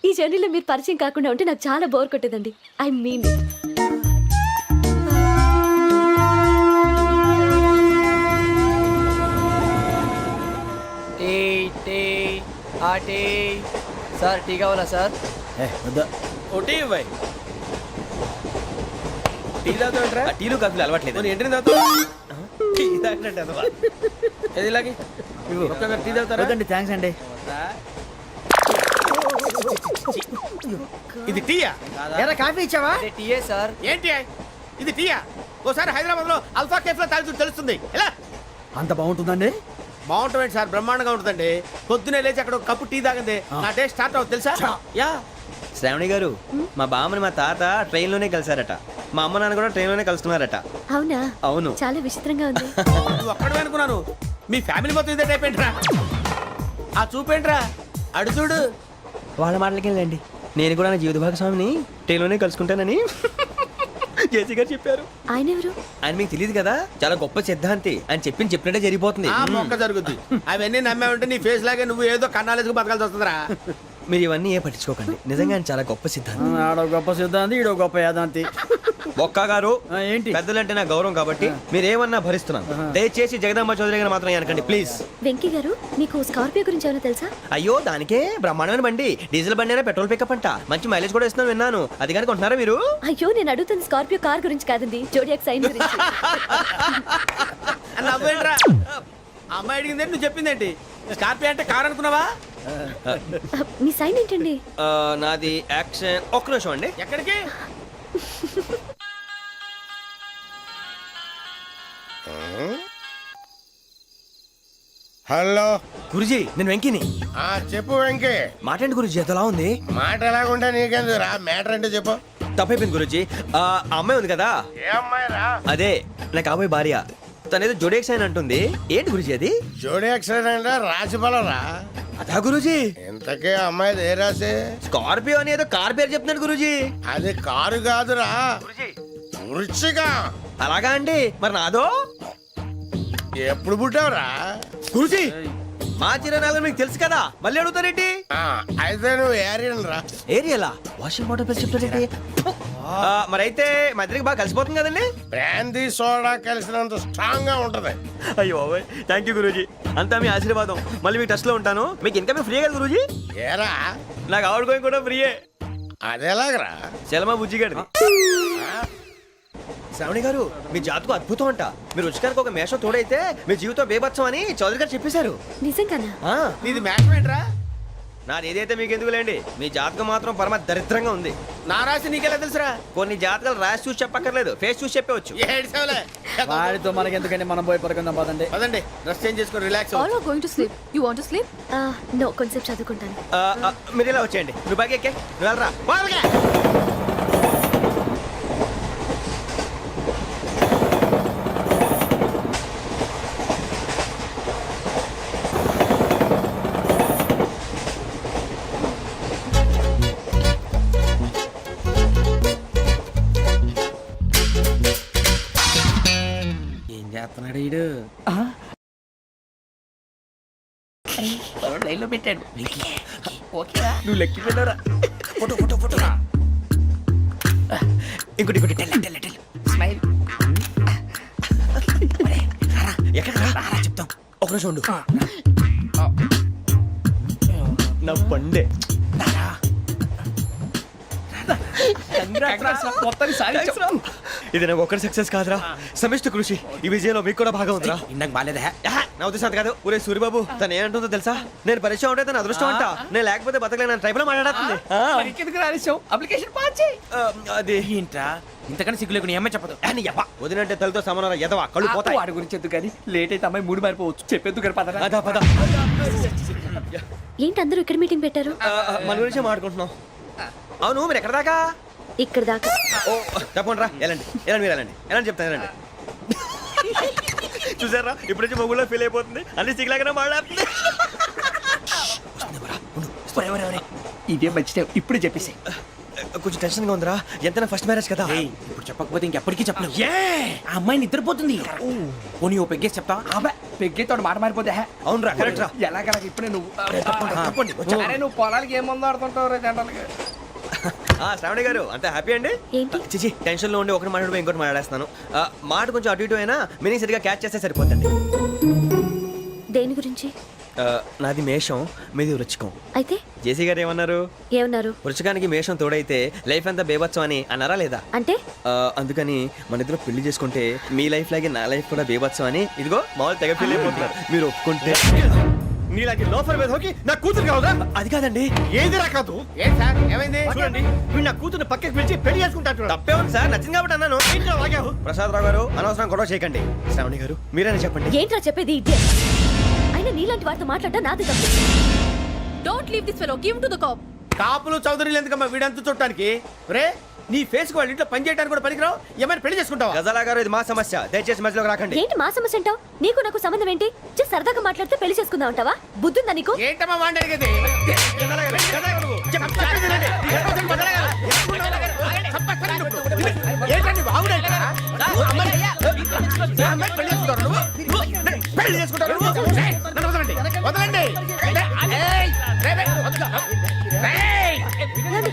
[SPEAKER 7] ఈ జర్నీలో మీరు పరిచయం కాకుండా ఉంటే నాకు చాలా బోర్ కొట్టేదండి. I mean it.
[SPEAKER 8] Sir tea కావాలా సార్?
[SPEAKER 6] ఒకటి ఇవ్వై. టీ తాగుతాంట్రా?
[SPEAKER 3] టీలు కాఫీలు అలవాట్లేదు.
[SPEAKER 6] ఏంటి తాగుతావు?
[SPEAKER 3] టీ తాగినట్టు అదవా.
[SPEAKER 6] ఏది ఇలాగే ఒక్క టీ తాగుతారా?
[SPEAKER 5] థ్యాంక్స్ అండి.
[SPEAKER 6] ఇది టీయా?
[SPEAKER 8] ఎరా కాఫీ ఇచ్చావా?
[SPEAKER 6] టీయే సార్. ఏంటి ఇది టీయా? ఓసారి హైదరాబాద్ లో అల్ఫా కేఫ్ లో తాగుతూ తెలుస్తుంది. ఎలా
[SPEAKER 5] అంత బాగుంటుందండి?
[SPEAKER 6] బాగుంటుంది సార్, బ్రహ్మాండంగా ఉంటుందండి. పొద్దునే లేచి అక్కడ ఒక కప్పు టీ తాగింది నా డే స్టార్ట్ అవుతుంది తెలుసా? యా.
[SPEAKER 3] శ్రావణి గారు, మా బామ్మని మా తాత ట్రైన్ లోనే కలిసారట, మా అమ్మ నాన్న కూడా ట్రైన్ లోనే కలుస్తున్నారట.
[SPEAKER 7] అవునా?
[SPEAKER 3] అవును.
[SPEAKER 7] చాలా విచిత్రంగా ఉంది.
[SPEAKER 6] నువ్వు ఒక్కడే అనుకున్నాను, మీ ఫ్యామిలీ మొత్తం ఇదే టైప్ ఏంట్రా? ఆ చూపేంట్రా, అడు చూడు.
[SPEAKER 3] వాళ్ళ మాటలకి వెళ్ళండి, నేను కూడా నా జీవిత భాగస్వామిని ట్రైన్ లోనే కలుసుకుంటానని జేసీ గారు చెప్పారు.
[SPEAKER 7] ఆయన ఎవరు?
[SPEAKER 3] ఆయన మీకు తెలియదు కదా, చాలా గొప్ప సిద్ధాంతి అని చెప్పినట్టే జరిగిపోతుంది.
[SPEAKER 6] ఆ మొక్క జరుగుద్ది. అవన్నీ నమ్మావంటే నీ ఫేస్ లాగే నువ్వు ఏదో కన్నాలేసుకు బతకాల్సి వస్తుందిరా.
[SPEAKER 3] మీరు ఇవన్నీ ఏ పట్టించుకోకండి, నిజంగా ఆయన చాలా గొప్ప సిద్ధాంతి.
[SPEAKER 5] ఆడో గొప్ప సిద్ధాంతి, ఈడో గొప్ప యాదాంతి.
[SPEAKER 3] ఒక్క గారు,
[SPEAKER 5] ఏంటి?
[SPEAKER 3] పెద్దలంటే నా గౌరవం కాబట్టి మీరేమన్నా భరిస్తున్నాను. దయచేసి జగదాంబ చౌదరి గారు మాత్రం అనకండి ప్లీజ్.
[SPEAKER 7] వెంకీ గారు, మీకు స్కార్పియో గురించి ఏమైనా తెలుసా?
[SPEAKER 3] అయ్యో, దానికే బ్రహ్మాండమైన బండి, డీజిల్ బండి అయినా పెట్రోల్ పికప్ అంట, మంచి మైలేజ్ కూడా ఇస్తున్నాను విన్నాను. అది కానీ కొంటున్నారా మీరు?
[SPEAKER 7] అయ్యో, నేను అడుగుతుంది స్కార్పియో కార్ గురించి కాదండి, జోడియాక్ సైన్ గురించి.
[SPEAKER 6] నవ్వేంట్రా? అమ్మాయి అడిగింది నువ్వు చెప్పిందేంటి? స్కార్పియో అంటే కార్ అనుకున్నావా?
[SPEAKER 7] మీ సైన్ ఏంటండి?
[SPEAKER 3] నాది యాక్షన్. ఒక్క నిమిషం అండి.
[SPEAKER 6] ఎక్కడికి?
[SPEAKER 4] హలో
[SPEAKER 3] గురుజీ, నేను వెంకిని.
[SPEAKER 4] చెప్పు వెంకీ.
[SPEAKER 3] మాటండి గురుజీ, ఎంతలా ఉంది?
[SPEAKER 4] మాట ఎలాగుంటా నీకెందుకు రా, మ్యాటర్ అంటే చెప్పు.
[SPEAKER 3] తప్పైపోయింది గురుజీ. ఆ అమ్మాయి ఉంది కదా,
[SPEAKER 4] ఏ అమ్మాయి రా?
[SPEAKER 3] అదే నా కాబోయే భార్య, తనేదో జోడేక్స్ అని అంటుంది. ఏంటి గురుజీ అది?
[SPEAKER 4] జోడి యాక్సిడెంట్ రాసి రా.
[SPEAKER 3] అదా గురుజీ?
[SPEAKER 4] ఇంతకే అమ్మాయి ఏ రాసి?
[SPEAKER 3] స్కార్పియో అని ఏదో కార్ పేరు చెప్తున్నాడు గురుజీ.
[SPEAKER 4] అది కారు కాదురా, వృచ్చిక.
[SPEAKER 3] అలాగా అండి, మరి నాదో?
[SPEAKER 4] ఎప్పుడు పుట్టావురా?
[SPEAKER 3] గురుజీ, మా చిరనాలు మీకు తెలుసు కదా, మళ్ళీ అడుగుతారేంటి?
[SPEAKER 4] అయితే నువ్వు ఏరియన్ రా.
[SPEAKER 3] ఏరియలా? వాషింగ్ వాటర్ పేరు చెప్తారేంటి? మరైతే మా ఇద్దరికి బాగా కలిసిపోతుంది కదండి?
[SPEAKER 4] బ్రాందీ సోడా కలిసినంత స్ట్రాంగ్ గా ఉంటది.
[SPEAKER 3] అయ్యో థ్యాంక్ యూ గురూజీ, అంతా మీ ఆశీర్వాదం. మళ్ళీ మీ టచ్ లో ఉంటాను. మీకు ఇంకా ఫ్రీ కదా గురూజీ?
[SPEAKER 4] ఏరా,
[SPEAKER 3] నాకు ఆవిడ గోయింగ్ కూడా ఫ్రీయే.
[SPEAKER 4] అదేలాగరా?
[SPEAKER 3] చలమా బుజ్జి గారిది. శ్రావణి గారు, మీ జాతకు అద్భుతం అంట. మీరు రుచికారికి ఒక మేషం తోడైతే మీ జీవితం బేబత్సం అని చౌదరి గారు చెప్పేశారు.
[SPEAKER 7] నిజంగానా?
[SPEAKER 6] నీది మ్యాచ్ ఏంట్రా?
[SPEAKER 3] నాది ఏదైతే మీకు ఎందుకులేండి, మీ జాతకం మాత్రం పరమ దరిద్రంగా ఉంది.
[SPEAKER 6] నా రాసి నీకెలా తెలుసురా?
[SPEAKER 3] కొన్ని జాతకాలు రాసి చూసి చెప్పక్కర్లేదు, ఫేస్ చూసి చెప్పవచ్చు.
[SPEAKER 5] వాడితో మనకి ఎందుకంటే మనం పోయి పడుకుందాం పదండి.
[SPEAKER 6] పదండి, డ్రెస్ చేంజ్ చేసుకొని relax.
[SPEAKER 9] All are going to sleep. You want to sleep?
[SPEAKER 7] No, కొంచెం చదువుకుంటాను.
[SPEAKER 3] మీరు ఇలా వచ్చేయండి, నువ్వు బాగా ఎక్కే, నువ్వు వెళ్ళరా.
[SPEAKER 6] ఏం చేస్తున్నాడు ఈడు? లైన్ లో పెట్టాడు.
[SPEAKER 3] నువ్వు లెక్కి వెళ్ళరా. Photo photo photo. ఇంకోటి ఇంకోటి.
[SPEAKER 6] స్మైల్.
[SPEAKER 3] ఎక్కడ రా చెప్తాం. ఒక రోజు ఉండు. నా పండే. ఇది నాకు ఒక్కరి సక్సెస్ కాదురా, సమిష్టి కృషి. ఈ విజయంలో మీకు కూడా భాగం ఉందిరా.
[SPEAKER 8] ఇందాక బాగాలేదా?
[SPEAKER 3] నా ఉద్దేశం అంత కాదు. ఒరే సూరిబాబు, తను ఏమంటుందో తెలుసా? నేను పరిచయం ఉంటే తన అదృష్టం అంట. నేను లేకపోతే బతకలేను ట్రైబ్ లో మాట్లాడుతుంది.
[SPEAKER 2] ఇంకెందుకు రాలేసావు? అప్లికేషన్ పాస్ చేయి.
[SPEAKER 3] అది
[SPEAKER 8] ఏంట్రా ఇంతకన్నా సిగ్గు లేకుండా ఏమై చెప్పదు.
[SPEAKER 3] వదినంటే తలతో సమానం ఎదవా, కళ్ళు పోతాయి.
[SPEAKER 2] వాడి గురించి ఎందుకు కానీ లేట్ అయితే అమ్మాయి మూడు మారిపోవచ్చు. చెప్పేందుకు కానీ పదరా.
[SPEAKER 3] అదా పద.
[SPEAKER 7] ఏంటి అందరూ ఇక్కడ మీటింగ్ పెట్టారు?
[SPEAKER 3] మన గురించి మాట్లాడుకుంటున్నాం. అవును, మీరు ఎక్కడ దాకా?
[SPEAKER 7] ఇక్కడ దాకా.
[SPEAKER 3] ఓ తప్పకుండా రా, వెళ్ళండి వెళ్ళండి, మీరు వెళ్ళండి వెళ్ళండి, చెప్తాను వెళ్ళండి. చూసారా, ఇప్పుడు నుంచి మొగుల్లో ఫీల్ అయిపోతుంది, అన్ని సిగ్లాగానే మాట్లాడుతుంది.
[SPEAKER 2] ఇదే మంచి టైం, ఇప్పుడు చెప్పేసి.
[SPEAKER 3] కొంచెం టెన్షన్గా ఉందిరా, ఎంతైనా ఫస్ట్ మ్యారేజ్ కదా.
[SPEAKER 8] ఇప్పుడు చెప్పకపోతే ఇంకెప్పటికీ చెప్పలేవు. ఆ అమ్మాయి నిద్రపోతుంది. పోనీ ఓ పెగ్గేసి చెప్తా.
[SPEAKER 2] పెగ్గేతో మాట మారిపోతే
[SPEAKER 3] అవునరా, కరెక్ట్ రా.
[SPEAKER 2] ఎలాగలా ఇప్పుడే నువ్వు
[SPEAKER 3] తప్పండి.
[SPEAKER 2] అరే నువ్వు పొలాలకి ఏం ముందు ఆడుతుంటావు రే జనరల్గా.
[SPEAKER 3] శ్రావణి గారు అంతే హ్యాపీ అండి?
[SPEAKER 7] ఏంటి?
[SPEAKER 3] చిచి, టెన్షన్ లో ఉండి ఒకటి మాట్లాడిపోయి ఇంకోటి మాట్లాడేస్తాను. మాట కొంచెం అటు ఇటు అయినా మీనింగ్ సరిగా క్యాచ్ చేస్తే సరిపోతుంది.
[SPEAKER 7] దేని గురించి?
[SPEAKER 3] నాది మేషం, మీది వృచ్చికం.
[SPEAKER 7] అయితే
[SPEAKER 3] జేసీ గారు ఏమన్నారు?
[SPEAKER 7] ఏమన్నారు?
[SPEAKER 3] వృచ్చికానికి మేషం తోడైతే లైఫ్ అంతా బేబత్సం అని అన్నారా లేదా?
[SPEAKER 7] అంటే
[SPEAKER 3] అందుకని మన ఇద్దరు పెళ్లి చేసుకుంటే మీ లైఫ్ లాగే నా లైఫ్ కూడా బేబత్సం అని ఇదిగో మామూలు తెగ పెళ్లి అయిపోతున్నారు. మీరు ఒప్పుకుంటే
[SPEAKER 4] నీలాంటి లోఫర్ మీద హోకి నా కూతురు కావదా?
[SPEAKER 3] అది కాదండి.
[SPEAKER 4] ఏది రాకాదు?
[SPEAKER 2] ఏం సార్ ఏమైంది?
[SPEAKER 4] చూడండి, వీడు నా కూతురు పక్కకి పిలిచి పెళ్లి చేసుకుంటాడు.
[SPEAKER 3] తప్పే ఉంది సార్, నచ్చింది కాబట్టి అన్నాను. ప్రసాద్ రావు గారు, అనవసరం గొడవ చేయకండి. శ్రావణి గారు మీరైనా చెప్పండి.
[SPEAKER 7] ఏంట్రా చెప్పేది? ఇదే అయినా నీలాంటి వారితో మాట్లాడటం నాది తప్పు.
[SPEAKER 9] Don't leave this fellow. Give him to the cop.
[SPEAKER 4] కాపులు చౌదరులు ఎందుకమ్మా వీడంతా చూడటానికి? రే, నీ ఫేస్ కు వాళ్ళ ఇంట్లో పని చేయడానికి కూడా పనికిరావు. ఏమైనా పెళ్లి చేసుకుంటావా?
[SPEAKER 3] గజాలా గారు, ఇది మా సమస్య, దయచేసి మధ్యలోకి రాకండి.
[SPEAKER 7] ఏంటి మా సమస్య అంటావు? నీకు నాకు సంబంధం ఏంటి? జస్ట్ సరదాగా మాట్లాడితే పెళ్లి చేసుకుందాం అంటావా? బుద్ధుందా నీకు?
[SPEAKER 2] ఏంటమ్మా వాడి అడిగేది?
[SPEAKER 4] ఏంటండి బాగుండేట? పెళ్లి చేసుకుంటారు. నన్ను వదలండి, వదలండి.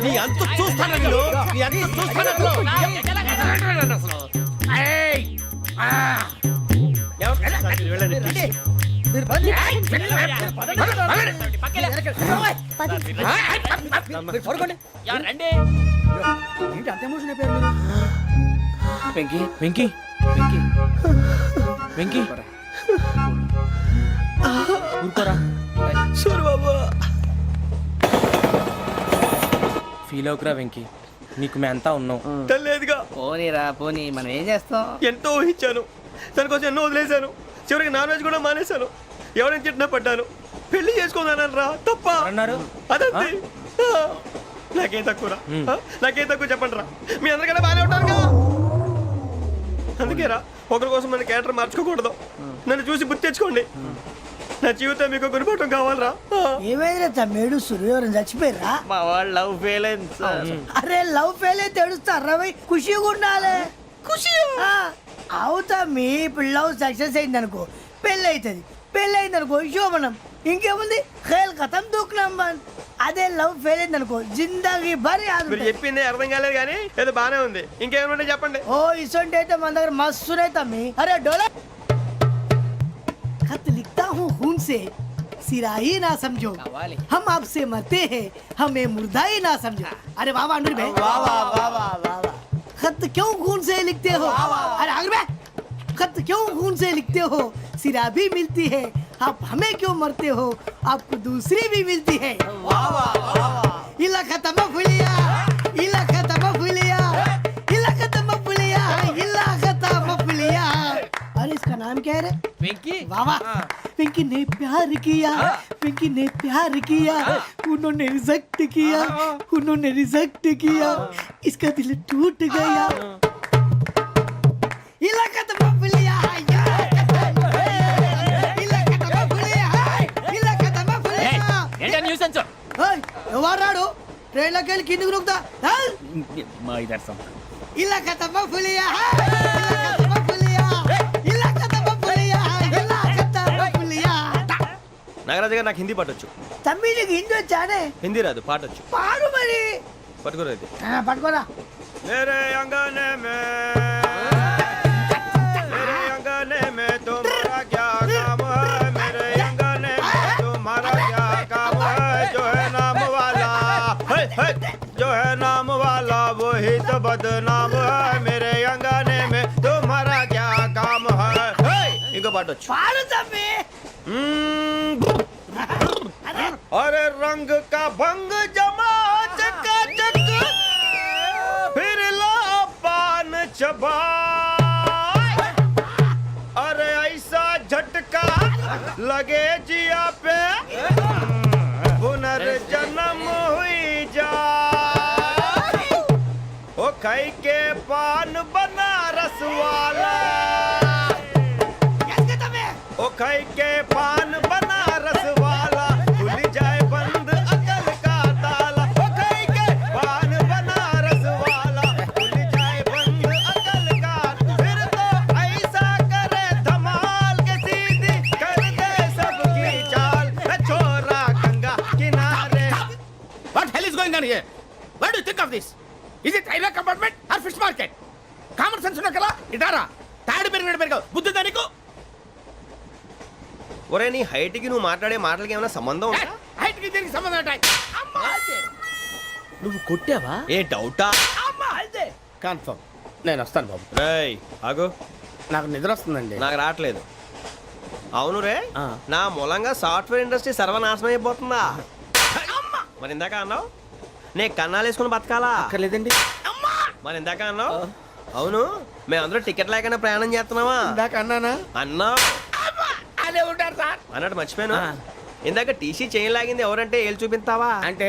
[SPEAKER 4] నీ అంత చూస్తాను, నీ అంత చూస్తాను.
[SPEAKER 5] ఏంటి అంత ఎమోషన్ అయిపోయారు మీరు?
[SPEAKER 8] వెంకీ వెంకీ వెంకీ వెంకీ ఊరుకోరా.
[SPEAKER 3] సూరిబాబు,
[SPEAKER 8] ఫీల్ అవుకురా వెంకీ, నీకు మేమంతా ఉన్నాం.
[SPEAKER 3] తెలియదుగా.
[SPEAKER 2] పోనీరా పోనీ, మనం ఏం చేస్తాం?
[SPEAKER 3] ఎంతో ఊహించాను, దానికోసం ఎన్నో వదిలేశాను. చివరికి నాన్ వెజ్ కూడా మానేశాను. ఎవరైనా తిట్టినా పడ్డాను. పెళ్లి చేసుకోదానని రా, తప్ప
[SPEAKER 8] అన్నారు.
[SPEAKER 3] అదంతే. నాకేం తక్కువ, నాకేం తక్కువ చెప్పండి రా. మీ అందరికన్నా బాగానే ఉంటారు కదా. అందుకే రా, ఒకరి కోసం మన క్యారెక్టర్ మార్చుకోకూడదు. నన్ను చూసి గుర్తు తెచ్చుకోండి. నా జీవితం మీకు గురిపటం కావాలరా.
[SPEAKER 11] ఏమైనా తమ్మేడు సూర్యవరం చచ్చిపోయిరా?
[SPEAKER 2] మా వాళ్ళు లవ్ ఫెయిల్ అయింది సార్.
[SPEAKER 11] అరే లవ్ ఫెయిల్ అయితే ఏడుస్తారా? ఖుషిగా ఉండాలి. ఖుషి అవుతా. మీ ఇప్పుడు లవ్ సక్సెస్ అయింది అనుకో, పెళ్ళి అవుతుంది. పెళ్ళి అయింది అనుకో శోభనం. ఇంకేముంది, ఖేల్ కథం దూకునాం బాన్. అదే లవ్ ఫెయిల్ అయింది అనుకో జిందాగీ భారీ.
[SPEAKER 3] మీరు చెప్పింది అర్థం కాలేదు కానీ ఏదో బానే ఉంది. ఇంకేమైనా చెప్పండి.
[SPEAKER 11] ఓ ఇసొంటి అయితే మన దగ్గర మస్తునే తమ్మి. అరే డోలా खत लिखता हूँ खून से, सिरा ही ना समझो. हम आपसे मरते हैं, हमें मुर्दा ही ना समझो. अरे वाह वाह अनुर भाई, वाह वाह वाह वाह वाह. खत क्यों खून से लिखते हो? अरे अनुर भाई, खत क्यों खून से लिखते हो? सिरा भी मिलती है, आप हमें क्यों मरते हो? आपको दूसरी भी मिलती है. वाह वाह वाह. इला खत्म फुलिया, इला खत्म फुलिया, इला खत्म फुलिया, इला खत्म फुलिया. अरे इसका नाम क्या है रे?
[SPEAKER 2] వెంకీ.
[SPEAKER 11] वाह वाह. पिंकी ने प्यार किया, पिंकी ने प्यार किया, उन्होंने रिजेक्ट किया, उन्होंने रिजेक्ट किया, इसका दिल टूट गया. इलाका तो बबलिया है, इलाका तो बबलिया है, इलाका तो बबलिया.
[SPEAKER 2] ఏంటా న్యూసెన్స్?
[SPEAKER 11] ओए ఎవరాడు ట్రైన్ లోకి వెళ్ళి కిందికి నొక్కుతా.
[SPEAKER 2] మా ఇదర్సం.
[SPEAKER 11] ఇలాకా तो बबलिया है, इलाका तो बबलिया, इलाका तो बबलिया, इलाका तो बबलिया.
[SPEAKER 3] నాగరాజు గారు, నాకు హిందీ పాటొచ్చు.
[SPEAKER 11] తమ్మి నీకు హిందీ వచ్చానే?
[SPEAKER 3] హిందీ రాదు, పాటొచ్చు.
[SPEAKER 11] పాడు మరి.
[SPEAKER 3] పట్టుకోలేదు.
[SPEAKER 11] పట్టుకోరా.
[SPEAKER 3] मेरे अंगने में, मेरे अंगने में तुम्हारा क्या काम है? मेरे अंगने में तुम्हारा क्या काम है? जो है नाम वाला, जो है नाम वाला वही तो बदनाम है. मेरे अंगने పాడొచ్చు
[SPEAKER 11] पाड़ तबे
[SPEAKER 3] अरे रंग का भंग जमा चकाचक फिर ला पान चबा अरे ऐसा झटका लगे जिया पे पुनर्जन्म हुई जा ओ खाई के पान बनारस वाला ओ खाई के पान बनारस वाला खुल जाए बंद अकल का ताला ओ खाई के पान बनारस वाला खुल जाए बंद अकल का फिर तो ऐसा करे धमाल के सीधी कर दे सबकी चाल छोरा गंगा किनारे
[SPEAKER 6] What hell is going on here? What do you think of this? Is it railway compartment or fish market? Common sense ఉన్న కదా ఇటారా తాడు పెరిగావు బుద్ధి దానికి
[SPEAKER 3] ఒరే నీ హైట్ కి నువ్వు మాట్లాడే మాటలకి ఏమైనా సంబంధం ఉందా
[SPEAKER 6] హైట్ కి దీనికి సంబంధం ఉంటాయి నువ్వు కొట్టావా
[SPEAKER 3] ఏ డౌటా
[SPEAKER 6] కన్ఫర్మ్ నేను వస్తాను బాబు
[SPEAKER 3] రేయ్ ఆగు
[SPEAKER 6] నాకు నిద్ర వస్తుందండి
[SPEAKER 3] నాకు రావట్లేదు అవును రే
[SPEAKER 6] ఆ.
[SPEAKER 3] నా మూలంగా సాఫ్ట్వేర్ ఇండస్ట్రీ సర్వనాశనం అయిపోతుందా మరి ఇందాక అన్నావు నే కన్నాలు వేసుకుని బతకాలా
[SPEAKER 6] అక్కర్లేదండి
[SPEAKER 3] మరి ఇందాక అన్నావు అవును మేమందరూ టికెట్ లేకుండా ప్రయాణం చేస్తున్నావా
[SPEAKER 6] ఇందాక అన్నానా
[SPEAKER 3] అన్నావు
[SPEAKER 6] అదే ఉంటారు సార్
[SPEAKER 3] అన్నట్టు మర్చిపోయాను
[SPEAKER 6] ఆ.
[SPEAKER 3] ఇందాక టీసీ చేయి లాగింది ఎవరంటే ఏళ్ళు చూపిస్తావా
[SPEAKER 6] అంటే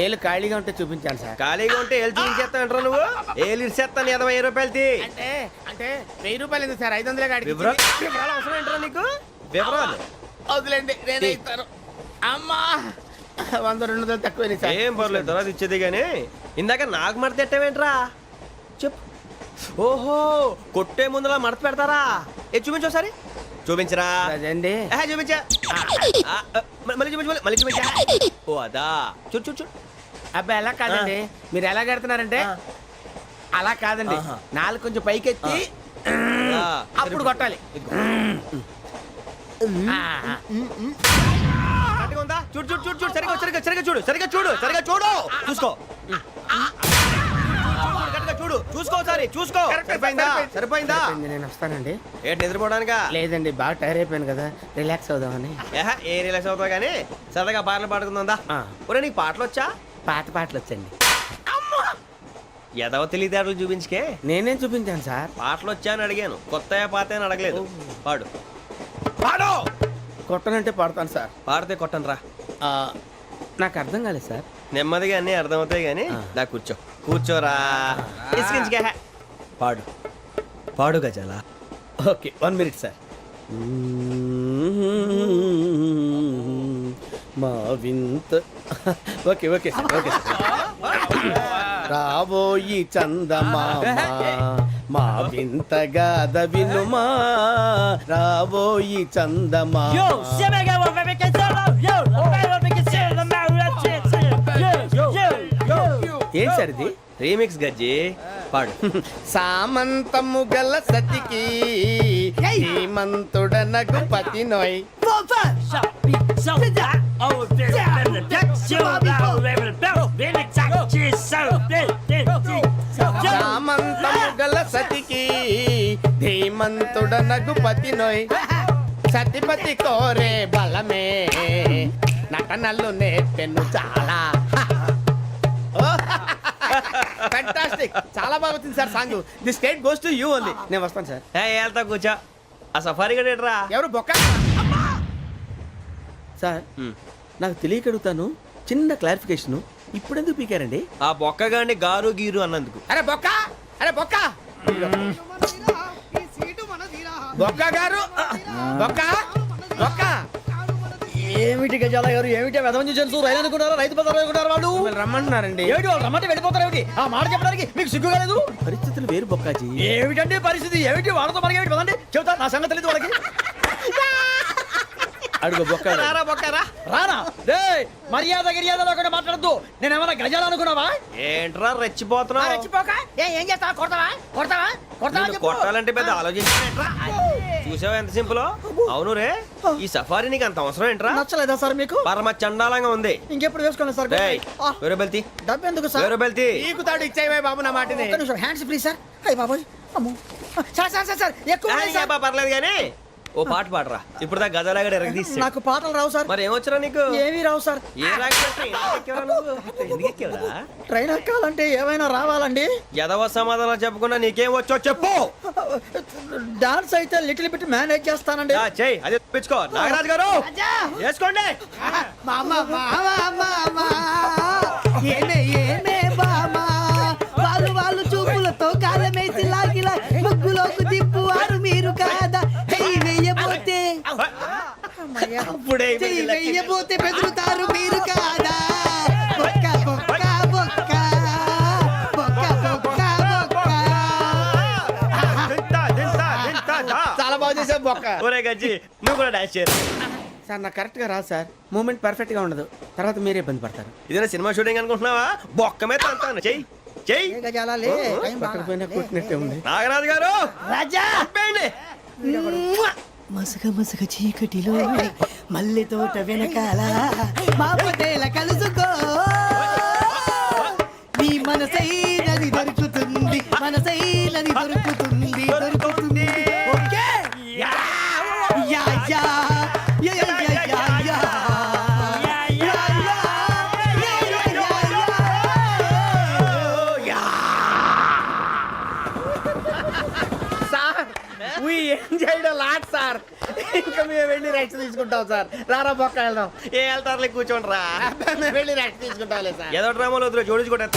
[SPEAKER 6] ఏళ్ళు ఖాళీగా ఉంటే చూపించాను సార్
[SPEAKER 3] ఖాళీగా ఉంటే ఏళ్ళు చూపించేస్తానంటారా నువ్వు ఏళ్ళు ఇచ్చేస్తాను 20 రూపాయలు తీ
[SPEAKER 6] అంటే అంటే 1000 రూపాయలు ఎందుకు సార్ 500 కాడికి
[SPEAKER 3] వివరాలు అవసరం ఏంటరా నీకు వివరాలు
[SPEAKER 6] వదిలేండి నేనే ఇస్తాను అమ్మా 100-200 తక్కువ సార్
[SPEAKER 3] ఏం పర్లేదు తర్వాత ఇచ్చేది కానీ ఇందాక నాకు మడత పెట్టావేంట్రా చెప్పు ఓహో కొట్టే ముందులా మడత పెడతారా ఏ చూపించు ఒకసారి చూపించరా
[SPEAKER 6] అదండి
[SPEAKER 3] చూపించా మళ్ళీ చూపించు మళ్ళీ చూపించా ఓ అదా చూడు చూడు చూడు
[SPEAKER 6] అబ్బాయి ఎలా కాదండి మీరు ఎలా కడుతున్నారంటే అలా కాదండి నాలుగు కొంచెం పైకెత్తి
[SPEAKER 3] ఆ,
[SPEAKER 6] అప్పుడు కొట్టాలి
[SPEAKER 3] ఇదిగో.
[SPEAKER 6] ఆ, ఆ.
[SPEAKER 3] కరెక్ట్గా ఉందా చూడు చూడు చూడు చూడు సరిగా సరిగా సరిగా చూడు సరిగా చూడు సరిగా చూడు చూసుకో కరెక్ట్గా చూడు చూసుకో ఒకసారి చూసుకో సరిపోయిందా సరిపోయిందా
[SPEAKER 6] సరిపోయింది, నేను వస్తానండి
[SPEAKER 3] ఏంటి నిద్రపోవడానికా
[SPEAKER 6] లేదండి బాగా టైర్ అయిపోయాను కదా రిలాక్స్ అవుదామని
[SPEAKER 3] ఏ రిలాక్స్ అవుతావు కానీ సరదాగా పాటలు పాడుకుందా
[SPEAKER 6] ఆ.
[SPEAKER 3] ఒరే నీకు పాటలు వచ్చా
[SPEAKER 6] పాటలు వచ్చండి
[SPEAKER 3] ఎదవ తెలివితేటలు చూపించుకే
[SPEAKER 6] నేనేం చూపించాను సార్
[SPEAKER 3] పాటలు వచ్చా అని అడిగాను కొత్త పాత అని అడగలేదు పాడు పాడు
[SPEAKER 6] కొట్టనంటే పడతాను సార్
[SPEAKER 3] పాడితే కొట్టను రా
[SPEAKER 6] నాకు అర్థం కాలేదు సార్
[SPEAKER 3] నెమ్మదిగా అన్నీ అర్థమవుతాయి కానీ దా కూర్చో కూర్చోరా ఇసుకించుకే పాడు పాడు గజాల
[SPEAKER 6] ఓకే 1 మినిట్ సార్ మా వింత okay okay sir okay sir రాబోయి చందమామ మా వింత గాథ వినుమా రాబోయి చందమామ ఏంటి సార్ ఇది
[SPEAKER 3] రీమిక్స్ గజ్జి పాడు
[SPEAKER 6] సామంతము గల సతికి హేమంతుడనగు పతి నోయ్ సామంతము గల సతికి ధీమంతుడనగు పతి నోయ్ సతిపతి కోరే బలమే నటనలు నేర్పెను చాలా ఫ్యాంటాస్టిక్ చాలా బాగా వచ్చింది sir song the state goes to you only నేను వస్తాను సార్
[SPEAKER 3] వెళ్తా కూర్చో ఆ సఫారీ గడేట్రా
[SPEAKER 6] ఎవరు బొక్క సార్ నాకు తెలియక అడుగుతాను చిన్న క్లారిఫికేషన్ ఇప్పుడెందుకు పీకారండి
[SPEAKER 3] ఆ బొక్కగాండి గారు గీరు అన్నందుకు
[SPEAKER 6] అరే బొక్క అరే బొక్క బొక్క గారు బొక్క బొక్క
[SPEAKER 5] ఏమిటి గజాల గారు ఏమిటి వెదవం చూసాను రైలు అనుకున్నారా రైతు బజార్ అనుకున్నారు వాళ్ళు
[SPEAKER 6] మిమ్మల్ని రమ్మంటున్నారండి
[SPEAKER 5] ఏమిటి వాళ్ళు రమ్మంటే వెళ్ళిపోతారు ఏమిటి ఆ మాట చెప్పడానికి మీకు సిగ్గు కాలేదు
[SPEAKER 6] పరిస్థితులు వేరు బొక్కాజీ
[SPEAKER 5] ఏమిటండి పరిస్థితి ఏమిటి వాళ్ళతో మనకి ఏమిటి పదండి చెబుతా నా సంగతి తెలియదు వాళ్ళకి
[SPEAKER 6] అడుగు బొక్క
[SPEAKER 3] రారా బొక్కరా
[SPEAKER 5] రానా రే మర్యాద గిర్యాద లేకుండా మాట్లాడద్దు నేను ఏమన్నా గజాలు అనుకున్నావా
[SPEAKER 3] ఏంట్రా రెచ్చిపోతున్నావు
[SPEAKER 5] రెచ్చిపోక ఏం చేస్తావా కొడతావా కొడతావా కొడతావా
[SPEAKER 3] నిన్ను కొట్టాలంటే పెద్ద ఆలోచించానేంట్రా చూసావా ఎంత సింపుల్ అవును రే ఈ సఫారీ నీకు అంత అవసరం ఏంట్రా
[SPEAKER 5] నచ్చలేదా సార్ మీకు
[SPEAKER 3] పరమ చండాలంగా ఉంది
[SPEAKER 5] ఇంకెప్పుడు వేసుకోండి సార్
[SPEAKER 3] వేరే బెల్తి
[SPEAKER 5] డబ్బు ఎందుకు సార్
[SPEAKER 3] వేరే బెల్తి
[SPEAKER 6] నీకు తాడు ఇచ్చేవే బాబు నా మాటని
[SPEAKER 5] ఒక్క నిమిషం హ్యాండ్స్ ఫ్రీ సార్ అయ్యి బాబోయ్ అమ్మో సార్ సార్ సార్ సార్ ఎక్కువ ఉన్నాయి సార్.
[SPEAKER 3] పర్లేదు కానీ ఓ పాట పాడరా ఇప్పుడు దా గజలాగడ ఎరగదీసి
[SPEAKER 8] నాకు పాటలు రావు సార్
[SPEAKER 3] మరి ఏమొచ్చరా నీకు
[SPEAKER 8] ఏమీ రావు సార్
[SPEAKER 3] ఏ రాకపోతే ఎందుకు ఎక్కేవరా
[SPEAKER 8] ట్రైన్ ఎక్కాలంటే ఏమైనా రావాలండి
[SPEAKER 3] ఎదవ సమాధానం చెప్పకుండా నీకేం వచ్చో చెప్పు
[SPEAKER 8] డాన్స్ అయితే లిటిల్ బిట్ మేనేజ్ చేస్తానండి
[SPEAKER 3] చెయ్యి అదే తెప్పించుకో నాగరాజు గారు వేసుకోండి
[SPEAKER 11] మామ మామ మామ ఏమే ఏమే బామా వాళ్ళు చూపులతో కాలమేసి లాగిలా ముగ్గులోకి తిప్పువారు మీరు కాదా చెయ్యి వెయ్యబోతే
[SPEAKER 3] అప్పుడే
[SPEAKER 11] చెయ్యి వెయ్యబోతే బెదురుతారు మీరు కాదా బొక్క బొక్క బొక్క బొక్క బొక్క బొక్క
[SPEAKER 8] చాలా బాగా చేసావు బొక్క
[SPEAKER 3] ఒరే గజ్జి నువ్వు కూడా డాన్స్ చేయరు
[SPEAKER 6] సార్ నాకు కరెక్ట్గా రాదు సార్ మూమెంట్ పర్ఫెక్ట్గా ఉండదు తర్వాత మీరే ఇబ్బంది పడతారు
[SPEAKER 3] ఇదేనా సినిమా షూటింగ్ అనుకుంటున్నావా బొక్క మీద అంటాను చెయ్యి చెయ్యి
[SPEAKER 8] గజాలాలే
[SPEAKER 6] పక్కన పోయినా కొట్టినట్టే ఉంది
[SPEAKER 3] నాగరాజు గారు
[SPEAKER 11] రాజా
[SPEAKER 3] చంపేయండి
[SPEAKER 11] మసక మసక చీకటిలో మల్లె తోట వెనకాల మా పటేల కలుసుకో నీ మనసైనది దొరుకుతుంది మనసైనది దొరుకుతుంది దొరుకుతుంది okay yeah yeah yeah yeah yeah yeah yeah yeah
[SPEAKER 8] we enjoyed a lot sir ఇంకా మేము వెళ్ళి రెస్ట్ తీసుకుంటాం సార్ రారా బొక్క వెళ్దాం
[SPEAKER 3] ఏ వెళ్తారులే కూర్చోండి రా
[SPEAKER 8] మేము వెళ్ళి రెస్ట్ తీసుకుంటాంలే సార్
[SPEAKER 3] ఏదో డ్రామాలో వద్దు జోడించుకుంటా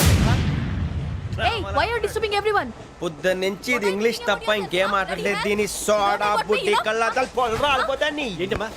[SPEAKER 9] Hey, why are you disturbing everyone?
[SPEAKER 3] పొద్దున్న నుంచి ఇది ఇంగ్లీష్ తప్ప ఇంకేం మాట్లాడలేదు దీని సోడా బుద్ధి కళ్ళ పొలరా అయిపోతా నీ ఏంటమ్మా